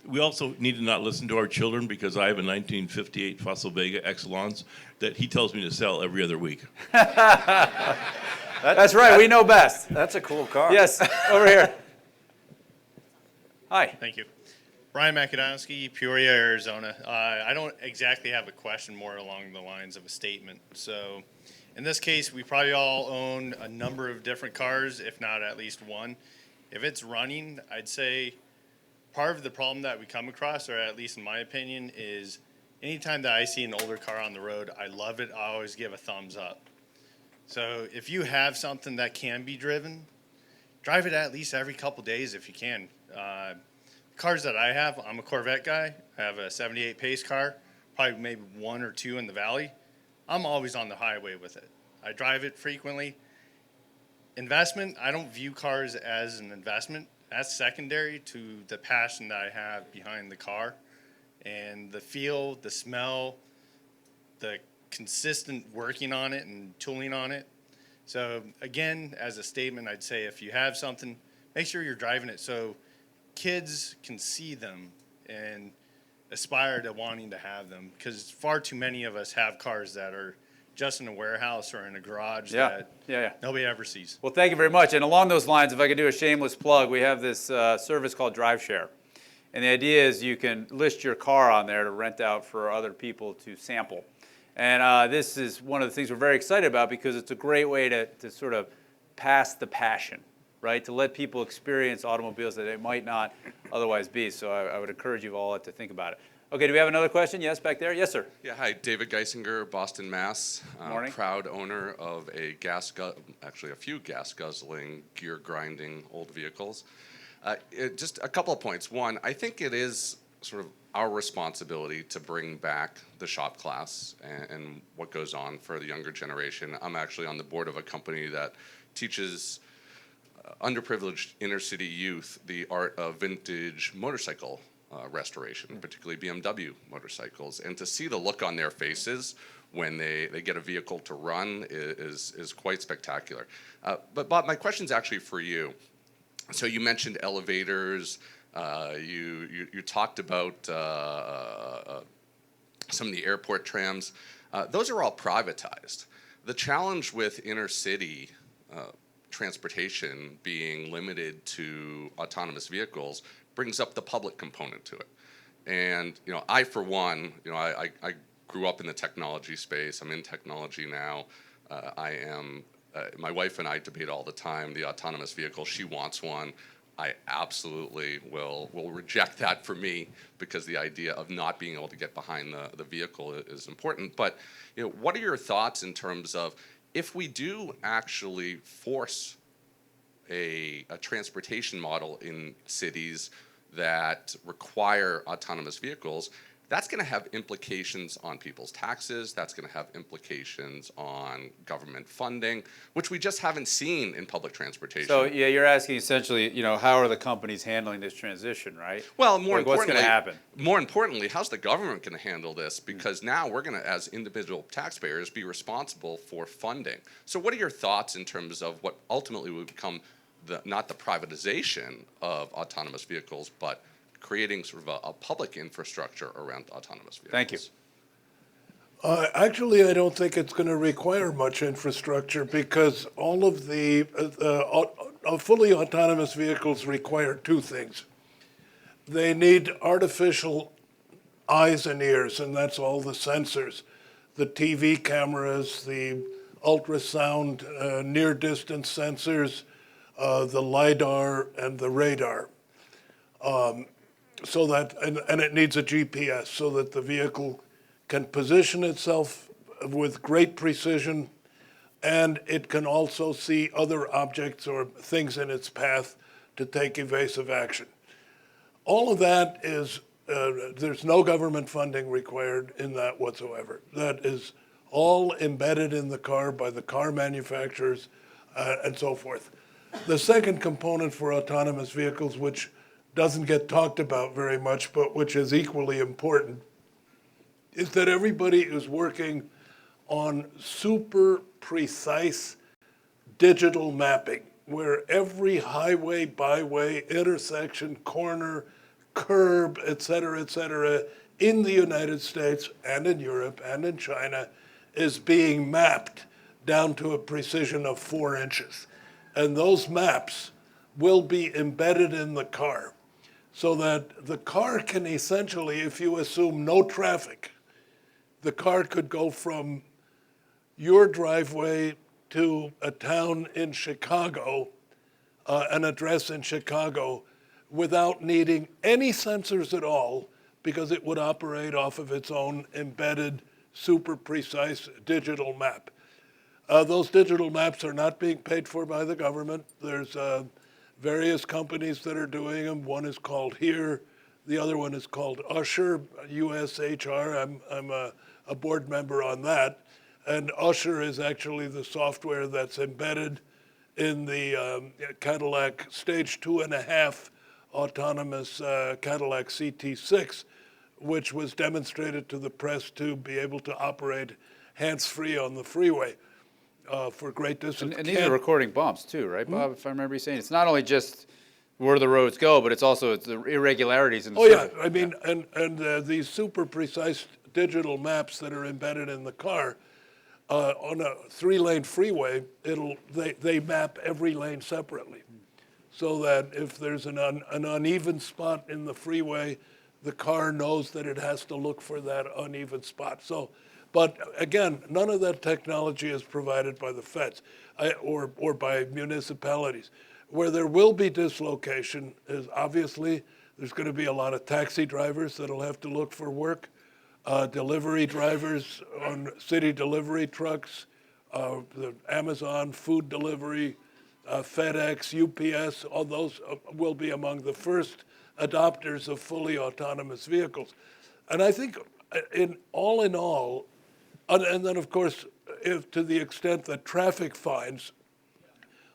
We also need to not listen to our children because I have a 1958 Fossil Vega Excellence that he tells me to sell every other week. That's right, we know best. That's a cool car. Yes, over here. Hi. Thank you. Brian Makedonski, Peoria, Arizona. I don't exactly have a question, more along the lines of a statement. So in this case, we probably all own a number of different cars, if not at least one. If it's running, I'd say part of the problem that we come across, or at least in my opinion, is anytime that I see an older car on the road, I love it. I always give a thumbs up. So if you have something that can be driven, drive it at least every couple days if you can. Cars that I have, I'm a Corvette guy. I have a 78 Pace car, probably maybe 1 or 2 in the valley. I'm always on the highway with it. I drive it frequently. Investment, I don't view cars as an investment. That's secondary to the passion that I have behind the car and the feel, the smell, the consistent working on it and tooling on it. So again, as a statement, I'd say if you have something, make sure you're driving it so kids can see them and aspire to wanting to have them, because far too many of us have cars that are just in a warehouse or in a garage that nobody ever sees. Well, thank you very much. And along those lines, if I could do a shameless plug, we have this service called DriveShare. And the idea is you can list your car on there to rent out for other people to sample. And this is one of the things we're very excited about because it's a great way to sort of pass the passion, right? To let people experience automobiles that they might not otherwise be. So I would encourage you all to think about it. Okay, do we have another question? Yes, back there. Yes, sir. Yeah, hi, David Geisinger, Boston, Mass. Morning. Proud owner of a actually a few gas guzzling, gear grinding old vehicles. Just a couple of points. One, I think it is sort of our responsibility to bring back the shop class and what goes on for the younger generation. I'm actually on the board of a company that teaches underprivileged inner city youth the art of vintage motorcycle restoration, particularly BMW motorcycles. And to see the look on their faces when they get a vehicle to run is quite spectacular. But Bob, my question's actually for you. So you mentioned elevators. You talked about some of the airport trams. Those are all privatized. The challenge with inner city transportation being limited to autonomous vehicles brings up the public component to it. And I, for one, I grew up in the technology space. I'm in technology now. My wife and I debate all the time the autonomous vehicle. She wants one. I absolutely will reject that for me because the idea of not being able to get behind the vehicle is important. But what are your thoughts in terms of if we do actually force a transportation model in cities that require autonomous vehicles? That's going to have implications on people's taxes. That's going to have implications on government funding, which we just haven't seen in public transportation. So yeah, you're asking essentially, how are the companies handling this transition, right? Well, more importantly, what's going to happen? More importantly, how's the government going to handle this? Because now we're going to, as individual taxpayers, be responsible for funding. So what are your thoughts in terms of what ultimately will become not the privatization of autonomous vehicles, but creating sort of a public infrastructure around autonomous vehicles? Thank you. Actually, I don't think it's going to require much infrastructure because all of the fully autonomous vehicles require two things. They need artificial eyes and ears, and that's all the sensors, the TV cameras, the ultrasound, near-distance sensors, the LiDAR, and the radar. So that, and it needs a GPS so that the vehicle can position itself with great precision, and it can also see other objects or things in its path to take evasive action. All of that is, there's no government funding required in that whatsoever. That is all embedded in the car by the car manufacturers and so forth. The second component for autonomous vehicles, which doesn't get talked about very much, but which is equally important, is that everybody is working on super precise digital mapping, where every highway, byway, intersection, corner, curb, et cetera, in the United States and in Europe and in China is being mapped down to a precision of 4 inches. And those maps will be embedded in the car, so that the car can essentially, if you assume no traffic, the car could go from your driveway to a town in Chicago, an address in Chicago, without needing any sensors at all, because it would operate off of its own embedded, super precise digital map. Those digital maps are not being paid for by the government. There's various companies that are doing them. One is called HERE. The other one is called Usher, USHR. I'm a board member on that. And Usher is actually the software that's embedded in the Cadillac Stage 2.5 autonomous Cadillac CT6, which was demonstrated to the press to be able to operate hands-free on the freeway for great distance. And these are recording bumps too, right, Bob? If I remember you saying, it's not only just where the roads go, but it's also the irregularities in the surface. I mean, and these super precise digital maps that are embedded in the car, on a 3-lane freeway, they map every lane separately, so that if there's an uneven spot in the freeway, the car knows that it has to look for that uneven spot. So, but again, none of that technology is provided by the feds or by municipalities. Where there will be dislocation is obviously there's going to be a lot of taxi drivers that'll have to look for work, delivery drivers on city delivery trucks, the Amazon food delivery, FedEx, UPS, all those will be among the first adopters of fully autonomous vehicles. And I think in all, and then of course, if to the extent that traffic fines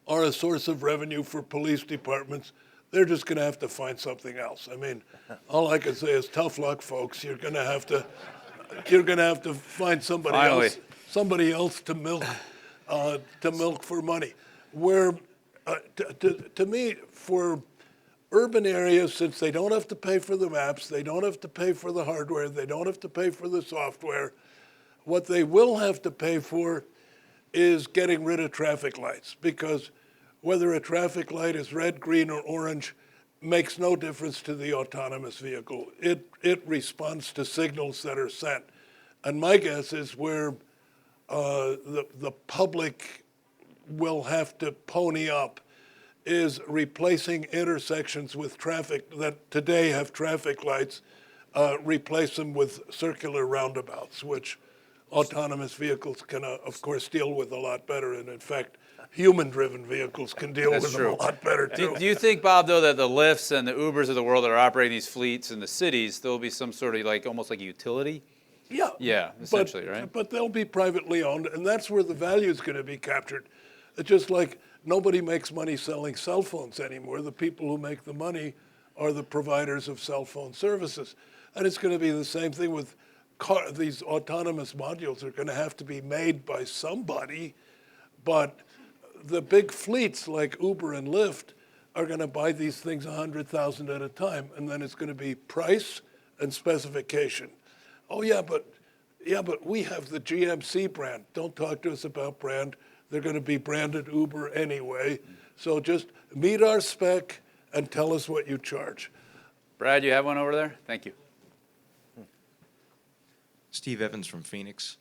are a source of revenue for police departments, they're just going to have to find something else. I mean, all I can say is tough luck, folks. You're going to have to find somebody else to milk for money. Where, to me, for urban areas, since they don't have to pay for the maps, they don't have to pay for the hardware, they don't have to pay for the software, what they will have to pay for is getting rid of traffic lights, because whether a traffic light is red, green, or orange makes no difference to the autonomous vehicle. It responds to signals that are sent. And my guess is where the public will have to pony up is replacing intersections with traffic that today have traffic lights, replace them with circular roundabouts, which autonomous vehicles can, of course, deal with a lot better. And in fact, human-driven vehicles can deal with them a lot better, too. Do you think, Bob, though, that the Lyfts and the Ubers of the world that are operating these fleets in the cities, there'll be some sort of almost like a utility? Yeah. Yeah, essentially, right? But they'll be privately owned, and that's where the value is going to be captured. It's just like nobody makes money selling cell phones anymore. The people who make the money are the providers of cell phone services. And it's going to be the same thing with these autonomous modules are going to have to be made by somebody, but the big fleets like Uber and Lyft are going to buy these things 100,000 at a time, and then it's going to be price and specification. Oh yeah, but we have the GMC brand. Don't talk to us about brand. They're going to be branded Uber anyway. So just meet our spec and tell us what you charge. Brad, you have one over there? Thank you. Steve Evans from Phoenix.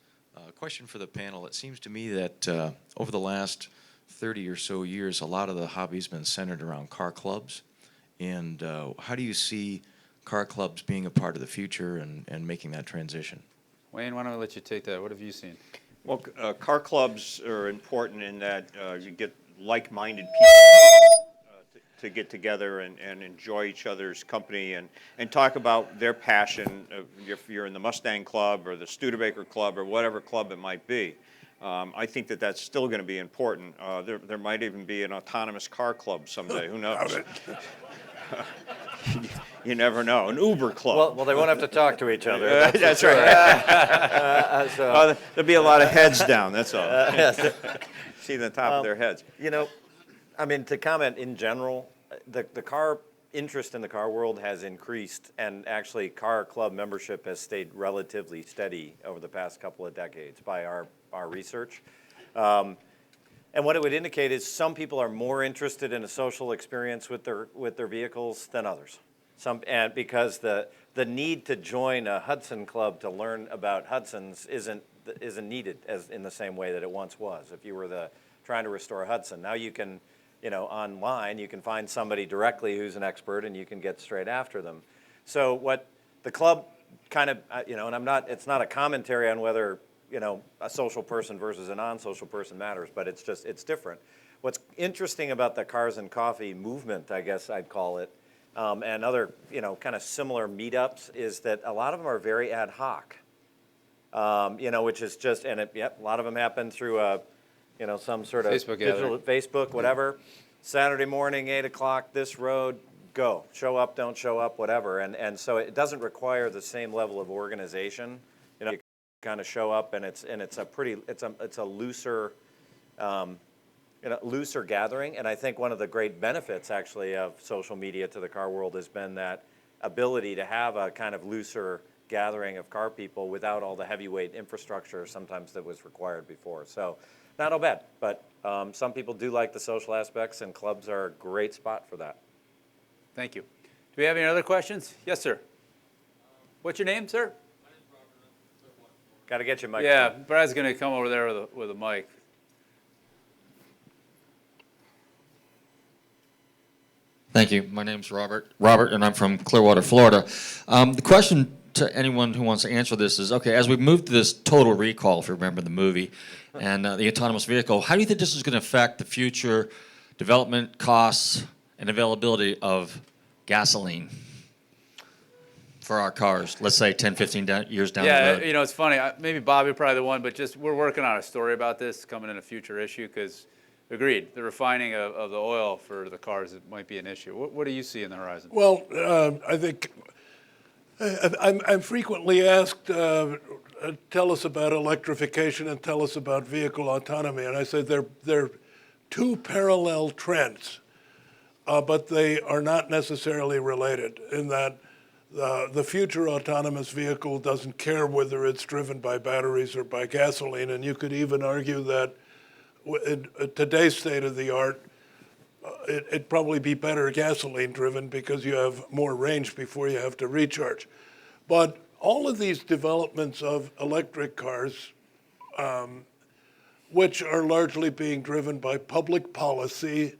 Question for the panel. It seems to me that over the last 30 or so years, a lot of the hobby's been centered around car clubs. And how do you see car clubs being a part of the future and making that transition? Wayne, why don't I let you take that? What have you seen? Well, car clubs are important in that you get like-minded people to get together and enjoy each other's company and talk about their passion. If you're in the Mustang Club or the Studebaker Club or whatever club it might be, I think that that's still going to be important. There might even be an autonomous car club someday. Who knows? You never know. An Uber club. Well, they won't have to talk to each other. That's right. There'll be a lot of heads down. That's all. See the top of their heads. You know, I mean, to comment in general, the car interest in the car world has increased, and actually car club membership has stayed relatively steady over the past couple of decades by our research. And what it would indicate is some people are more interested in a social experience with their vehicles than others. And because the need to join a Hudson club to learn about Hudsons isn't needed as in the same way that it once was. If you were trying to restore a Hudson, now you can, online, you can find somebody directly who's an expert and you can get straight after them. So what the club kind of, and it's not a commentary on whether, a social person versus a non-social person matters, but it's different. What's interesting about the Cars and Coffee movement, I guess I'd call it, and other, kind of similar meetups is that a lot of them are very ad hoc, which is just, a lot of them happen through some sort of Facebook digital gathering. Facebook, whatever. Saturday morning, 8 o'clock, this road, go. Show up, don't show up, whatever. And so it doesn't require the same level of organization. You kind of show up, and it's a looser, looser gathering. And I think one of the great benefits, actually, of social media to the car world has been that ability to have a kind of looser gathering of car people without all the heavyweight infrastructure sometimes that was required before. So not all bad, but some people do like the social aspects, and clubs are a great spot for that. Thank you. Do we have any other questions? Yes, sir. What's your name, sir? Got to get your mic. Yeah, Brad's going to come over there with a mic. Thank you. My name's Robert, and I'm from Clearwater, Florida. The question to anyone who wants to answer this is, okay, as we move to this total recall, if you remember the movie, and the autonomous vehicle, how do you think this is going to affect the future development costs and availability of gasoline for our cars, let's say 10, 15 years down the road? Yeah, it's funny. Maybe Bobby probably the one, but just we're working on a story about this coming in a future issue because, agreed, the refining of the oil for the cars might be an issue. What do you see in the horizon? Well, I think I'm frequently asked, tell us about electrification and tell us about vehicle autonomy. And I say they're two parallel trends, but they are not necessarily related in that the future autonomous vehicle doesn't care whether it's driven by batteries or by gasoline. And you could even argue that in today's state of the art, it'd probably be better gasoline driven because you have more range before you have to recharge. But all of these developments of electric cars, which are largely being driven by public policy,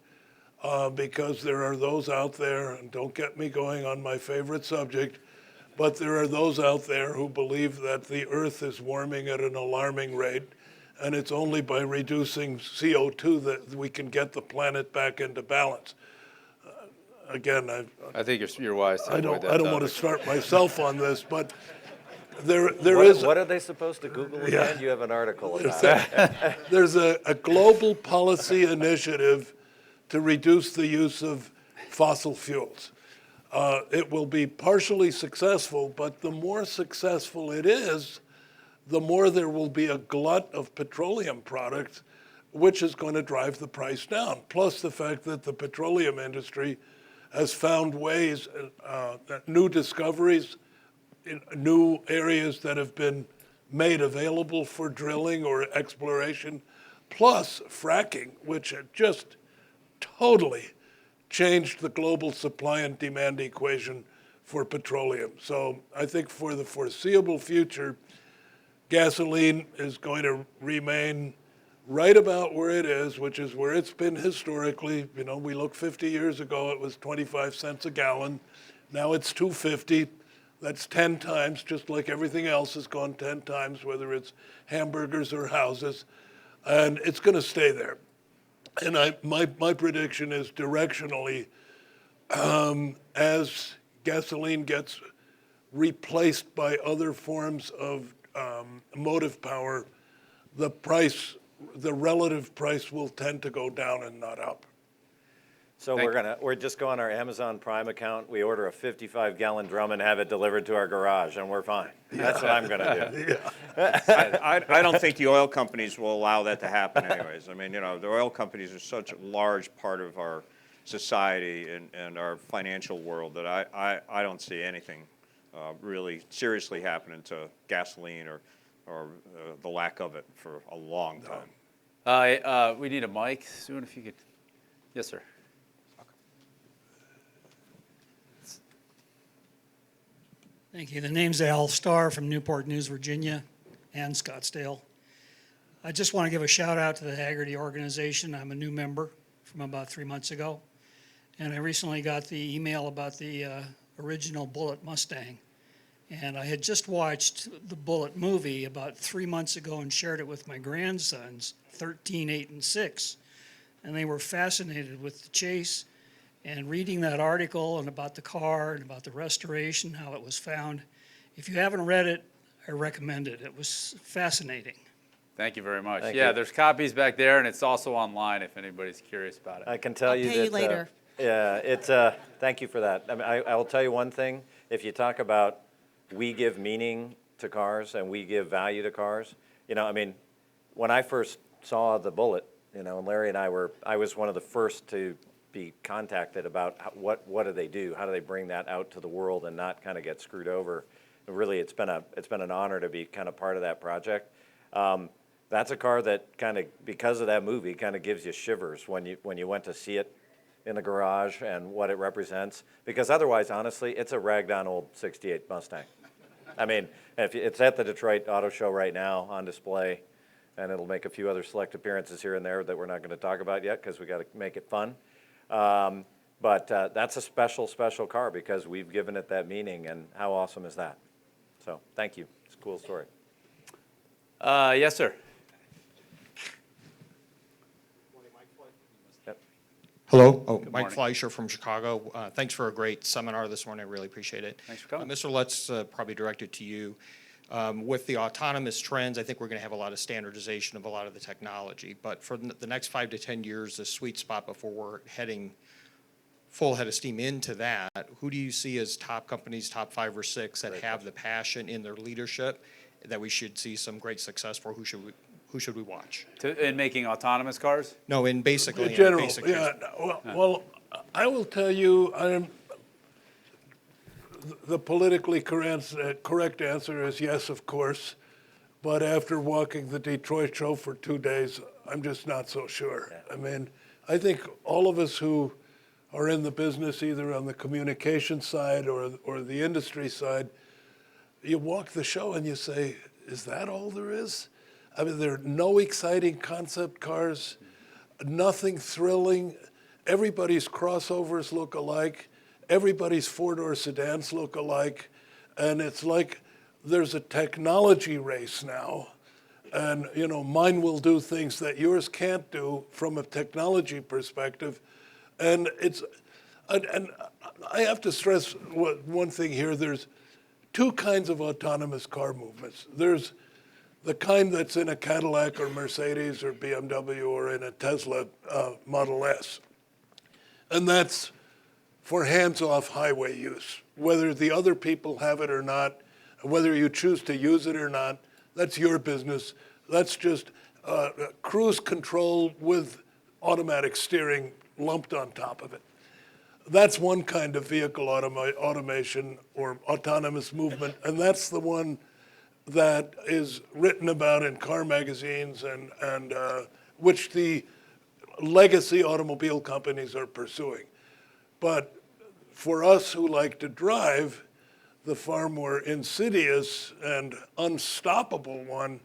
because there are those out there, and don't get me going on my favorite subject, but there are those out there who believe that the Earth is warming at an alarming rate, and it's only by reducing CO2 that we can get the planet back into balance. Again, I think you're wise to avoid that I don't want to topic. start myself on this, but there What, is. what are they supposed to Google again? Yeah. You have an article about it. There's a global policy initiative to reduce the use of fossil fuels. It will be partially successful, but the more successful it is, the more there will be a glut of petroleum products, which is going to drive the price down. Plus the fact that the petroleum industry has found ways, new discoveries, in new areas that have been made available for drilling or exploration, plus fracking, which had just totally changed the global supply and demand equation for petroleum. So I think for the foreseeable future, gasoline is going to remain right about where it is, which is where it's been historically. We look 50 years ago, it was 25 cents a gallon. Now it's $2.50. That's 10 times, just like everything else has gone 10 times, whether it's hamburgers or houses. And it's going to stay there. And my prediction is directionally, as gasoline gets replaced by other forms of motive power, the relative price will tend to go down and not up. So we're just go on our Amazon Prime account. We order a 55-gallon drum and have it delivered to our garage, and we're fine. That's what I'm going to do. I don't think the oil companies will allow that to happen anyways. I mean, the oil companies are such a large part of our society and our financial world that I don't see anything really seriously happening to gasoline or the lack of it for a long time. We need a mic soon, if you could. Yes, sir. Thank you. The name's Al Starr from Newport News, Virginia, and Scottsdale. I just want to give a shout out to the Hagerty organization. I'm a new member from about 3 months ago, and I recently got the email about the original Bullitt Mustang. And I had just watched the Bullitt movie about 3 months ago and shared it with my grandsons, 13, 8, and 6. And they were fascinated with the chase and reading that article and about the car and about the restoration, how it was found. If you haven't read it, I recommend it. It was fascinating. Thank you very much. Thank yeah, you. there's copies back there, and it's also online if anybody's curious about it. I can tell I'll you pay that. you later. Yeah, it's. Thank you for that. I mean, I will tell you one thing. If you talk about we give meaning to cars and we give value to cars, I mean, when I first saw the Bullet, and Larry and I was one of the first to be contacted about what do they do, how do they bring that out to the world and not kind of get screwed over. Really, it's been an honor to be kind of part of that project. That's a car that kind of, because of that movie, kind of gives you shivers when you went to see it in the garage and what it represents. Because otherwise, honestly, it's a ragged-on old '68 Mustang. I mean, it's at the Detroit Auto Show right now on display, and it'll make a few other select appearances here and there that we're not going to talk about yet because we got to make it fun. But that's a special, special car because we've given it that meaning, and how awesome is that? So thank you. It's a cool story. Yes, sir. Hello, Mike morning. Fleischer from Chicago. Thanks for a great seminar this morning. I really appreciate it. Thanks for coming. Mr. Lutz, probably directed to you. With the autonomous trends, I think we're going to have a lot of standardization of a lot of the technology. But for the next 5 to 10 years, the sweet spot before we're heading full head of steam into that, who do you see as top companies, top 5 or 6 that have the passion in their leadership that we should see some great success for? Who should we watch? In making autonomous cars? No, in basically In general, basic yeah. Well, I will tell you, the politically correct answer is yes, of course. But after walking the Detroit show for 2 days, I'm just not so sure. Yeah. I mean, I think all of us who are in the business, either on the communication side or the industry side, you walk the show and you say, is that all there is? I mean, there are no exciting concept cars, nothing thrilling. Everybody's crossovers look alike. Everybody's four-door sedans look alike. And it's like there's a technology race now. And, mine will do things that yours can't do from a technology perspective. And and I have to stress one thing here. There's 2 kinds of autonomous car movements. There's the kind that's in a Cadillac or Mercedes or BMW or in a Tesla Model S. And that's for hands-off highway use. Whether the other people have it or not, whether you choose to use it or not, that's your business. That's just cruise control with automatic steering lumped on top of it. That's one kind of vehicle automation or autonomous movement, and that's the one that is written about in car magazines and which the legacy automobile companies are pursuing. But for us who like to drive, the far more insidious and unstoppable one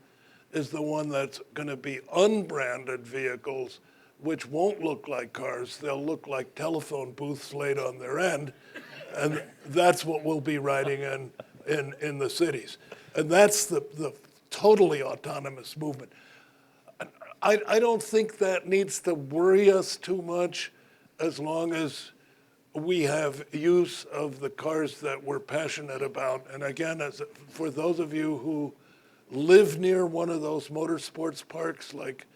is the one that's going to be unbranded vehicles, which won't look like cars. They'll look like telephone booths laid on their end, and that's what we'll be riding in the cities. And that's the totally autonomous movement. I don't think that needs to worry us too much as long as we have use of the cars that we're passionate about. And again, for those of you who live near one of those motorsports parks like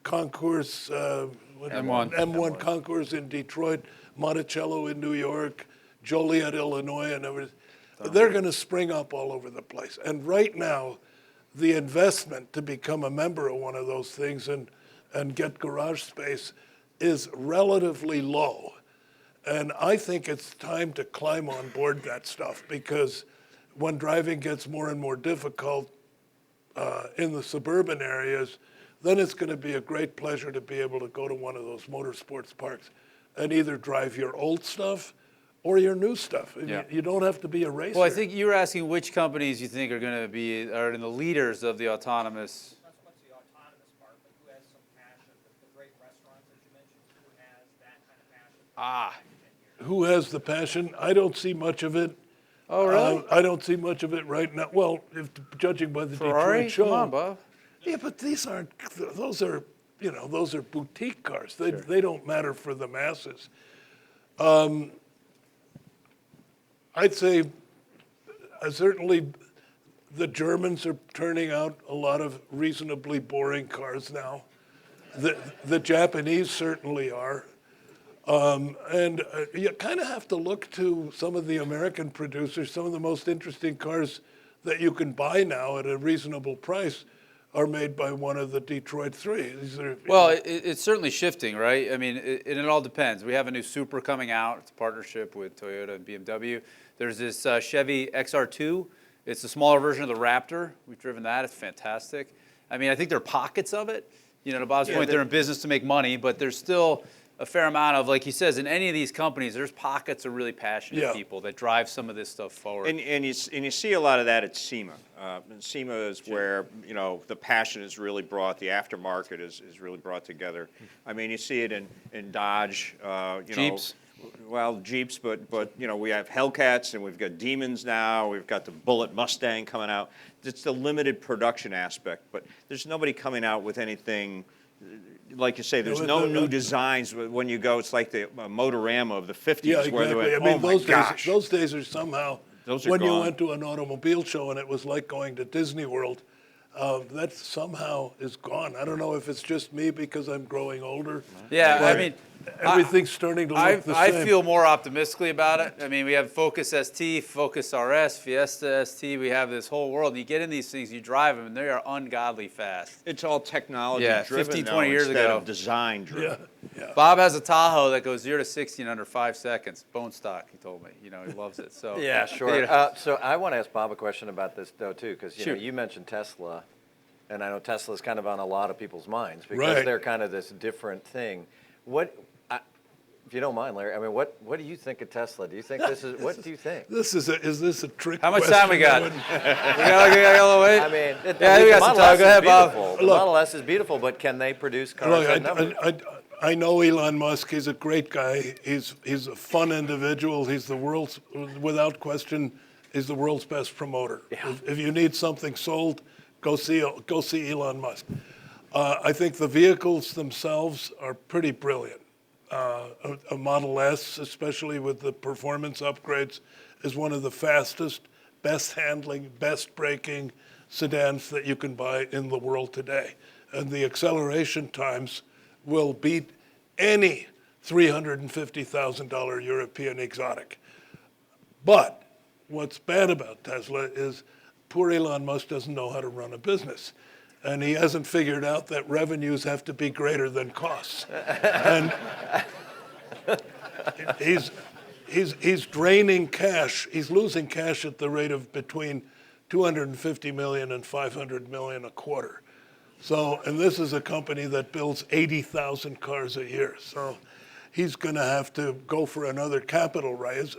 Concours, M1 Concours in Detroit, Monticello in New York, Joliet, Illinois, and everything, they're going to spring up all over the place. And right now, the investment to become a member of one of those things and get garage space is relatively low. And I think it's time to climb on board that stuff, because when driving gets more and more difficult in the suburban areas, then it's going to be a great pleasure to be able to go to one of those motorsports parks and either drive your old stuff or your new stuff. Yeah. You don't have to be a racer. Well, I think you were asking which companies you think are going to are in the leaders of the autonomous. What's the autonomous part, but who has some passion? The great restaurants that you mentioned, who has that kind of passion? Who has the passion? I don't see much of it. Oh, really? I don't see much of it right now. Well, judging by the Ferrari? Detroit show. Come on, Bob. Yeah, but those are boutique cars. They don't matter for the masses. I'd say certainly The Germans are turning out a lot of reasonably boring cars now. The Japanese certainly are. And you kind of have to look to some of the American producers. Some of the most interesting cars that you can buy now at a reasonable price are made by one of the Detroit Three. Well, it's certainly shifting, right? I mean, it all depends. We have a new Supra coming out. It's a partnership with Toyota and BMW. There's this Chevy XR2. It's a smaller version of the Raptor. We've driven that. It's fantastic. I mean, I think there are pockets of it. You know, to Bob's point, they're in business to make money, but there's still a fair amount of, like he says, in any of these companies, there's pockets of really passionate people that drive some of this stuff forward. And you see a lot of that at SEMA. And SEMA is where, you know, the passion is really brought, the aftermarket is really brought together. I mean, you see it in Dodge, Jeeps. Well, Jeeps, but you know, we have Hellcats and we've got Demons now. We've got the Bullet Mustang coming out. It's the limited production aspect, but there's nobody coming out with anything. Like you say, there's no new designs. When you go, it's like the Motorama of the 50s. Yeah, exactly. Where I mean, oh those days are somehow, Those are when you gone. went to an automobile show and it was like going to Disney World, that somehow is gone. I don't know if it's just me because I'm growing older. Yeah, I mean, everything's starting to look the I same. feel more optimistically about it. I mean, we have Focus ST, Focus RS, Fiesta ST. We have this whole world. You get in these things, you drive them, and they are ungodly fast. It's all technology driven 15, now 20 years instead ago. of design driven. Yeah. Bob has a Tahoe that goes 0 to 60 in under 5 seconds. Bone stock, he told me. You know, he loves it. So Yeah, sure. you know. So I want to ask Bob a question about this, though, too, because Shoot. you mentioned Tesla, and I know Tesla's kind of on a lot of people's minds because Right. they're kind of this different thing. If you don't mind, Larry, I mean, what do you think of Tesla? Do you think this is, what do you think? Is this a trick How much question? time we got? I we got a little wait. I mean, Yeah, we the got some Model time. S Go ahead, is Bob. beautiful. The Model S is beautiful, but can they produce cars Look, that number? I know Elon Musk. He's a great guy. He's a fun individual. He's the world's, without question, he's the world's best promoter. Yeah. If you need something sold, go see Elon Musk. I think the vehicles themselves are pretty brilliant. A Model S, especially with the performance upgrades, is one of the fastest, best handling, best braking sedans that you can buy in the world today. And the acceleration times will beat any $350,000 European exotic. But what's bad about Tesla is poor Elon Musk doesn't know how to run a business. And he hasn't figured out that revenues have to be greater than costs. And he's draining cash. He's losing cash at the rate of between 250 million and 500 million a quarter. So, and this is a company that builds 80,000 cars a year. So he's going to have to go for another capital raise.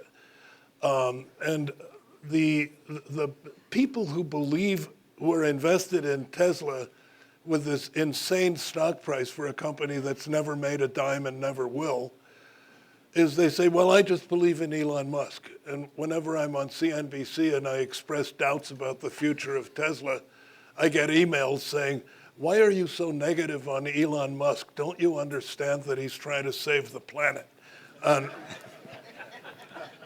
And the people who are invested in Tesla with this insane stock price for a company that's never made a dime and never will, is they say, well, I just believe in Elon Musk. And whenever I'm on CNBC and I express doubts about the future of Tesla, I get emails saying, why are you so negative on Elon Musk? Don't you understand that he's trying to save the planet?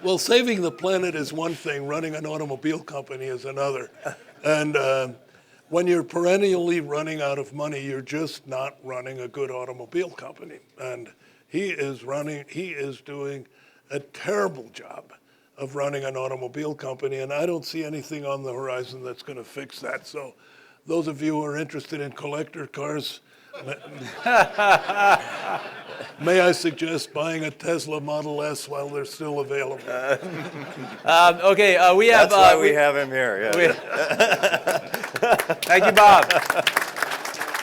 Well, saving the planet is one thing, running an automobile company is another. And when you're perennially running out of money, you're just not running a good automobile company. And he is doing a terrible job of running an automobile company, and I don't see anything on the horizon that's going to fix that. So those of you who are interested in collector cars, may I suggest buying a Tesla Model S while they're still available? Okay, we have. That's why we have him here. Yeah. Thank you, Bob.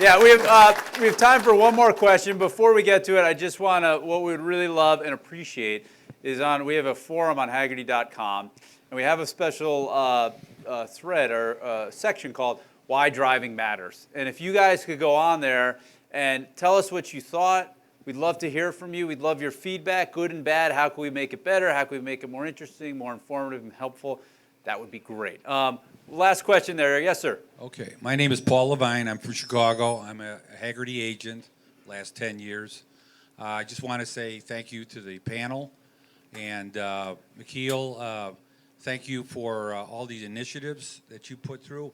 Yeah, we have time for one more question. Before we get to it, I just want to, what we would really love and appreciate is we have a forum on Hagerty.com, and we have a special thread or section called Why Driving Matters. And if you guys could go on there and tell us what you thought, we'd love to hear from you. We'd love your feedback, good and bad. How can we make it better? How can we make it more interesting, more informative, and helpful? That would be great. Last question there. Yes, sir. Okay. My name is Paul Levine. I'm from Chicago. I'm a Hagerty agent, last 10 years. I just want to say thank you to the panel and McKeel. thank you for all these initiatives that you put through.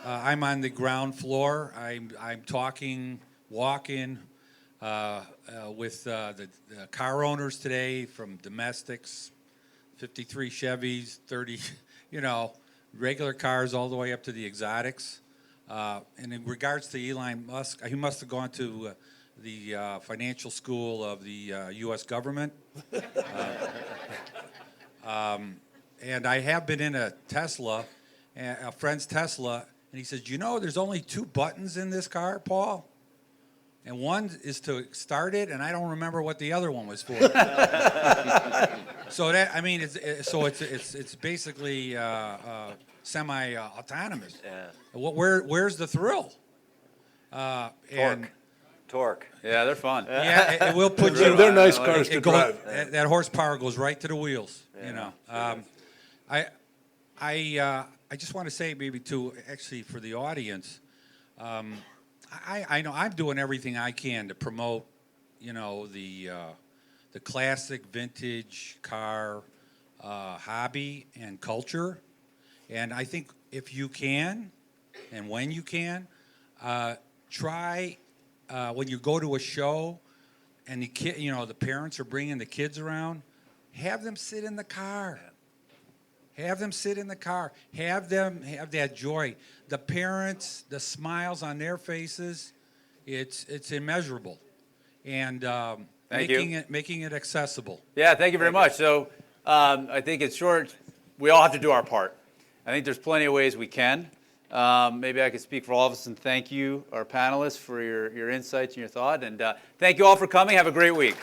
I'm on the ground floor. I'm walking with the car owners today, from domestics, 53 Chevys, 30, regular cars, all the way up to the exotics. And in regards to Elon Musk, he must have gone to the financial school of the U.S. government. And I have been in a Tesla, a friend's Tesla, and he says, there's only 2 buttons in this car, Paul? And one is to start it, and I don't remember what the other one was for. So it's basically semi-autonomous. Yeah. Where's the thrill? Torque. Yeah, they're fun. Yeah, it will put you. They're nice cars to drive. That horsepower goes right to the wheels. I just want to say, maybe for the audience, I know I'm doing everything I can to promote, the classic vintage car hobby and culture, and I think if you can, and when you can, try when you go to a show, and the parents are bringing the kids around, have them sit in the car. Have them sit in the car. Have them have that joy. The parents, the smiles on their faces, it's immeasurable. And making it accessible. Yeah, thank you very much. So I think in short, we all have to do our part. I think there's plenty of ways we can. Maybe I could speak for all of us and thank you, our panelists, for your insights and your thought. And thank you all for coming. Have a great week.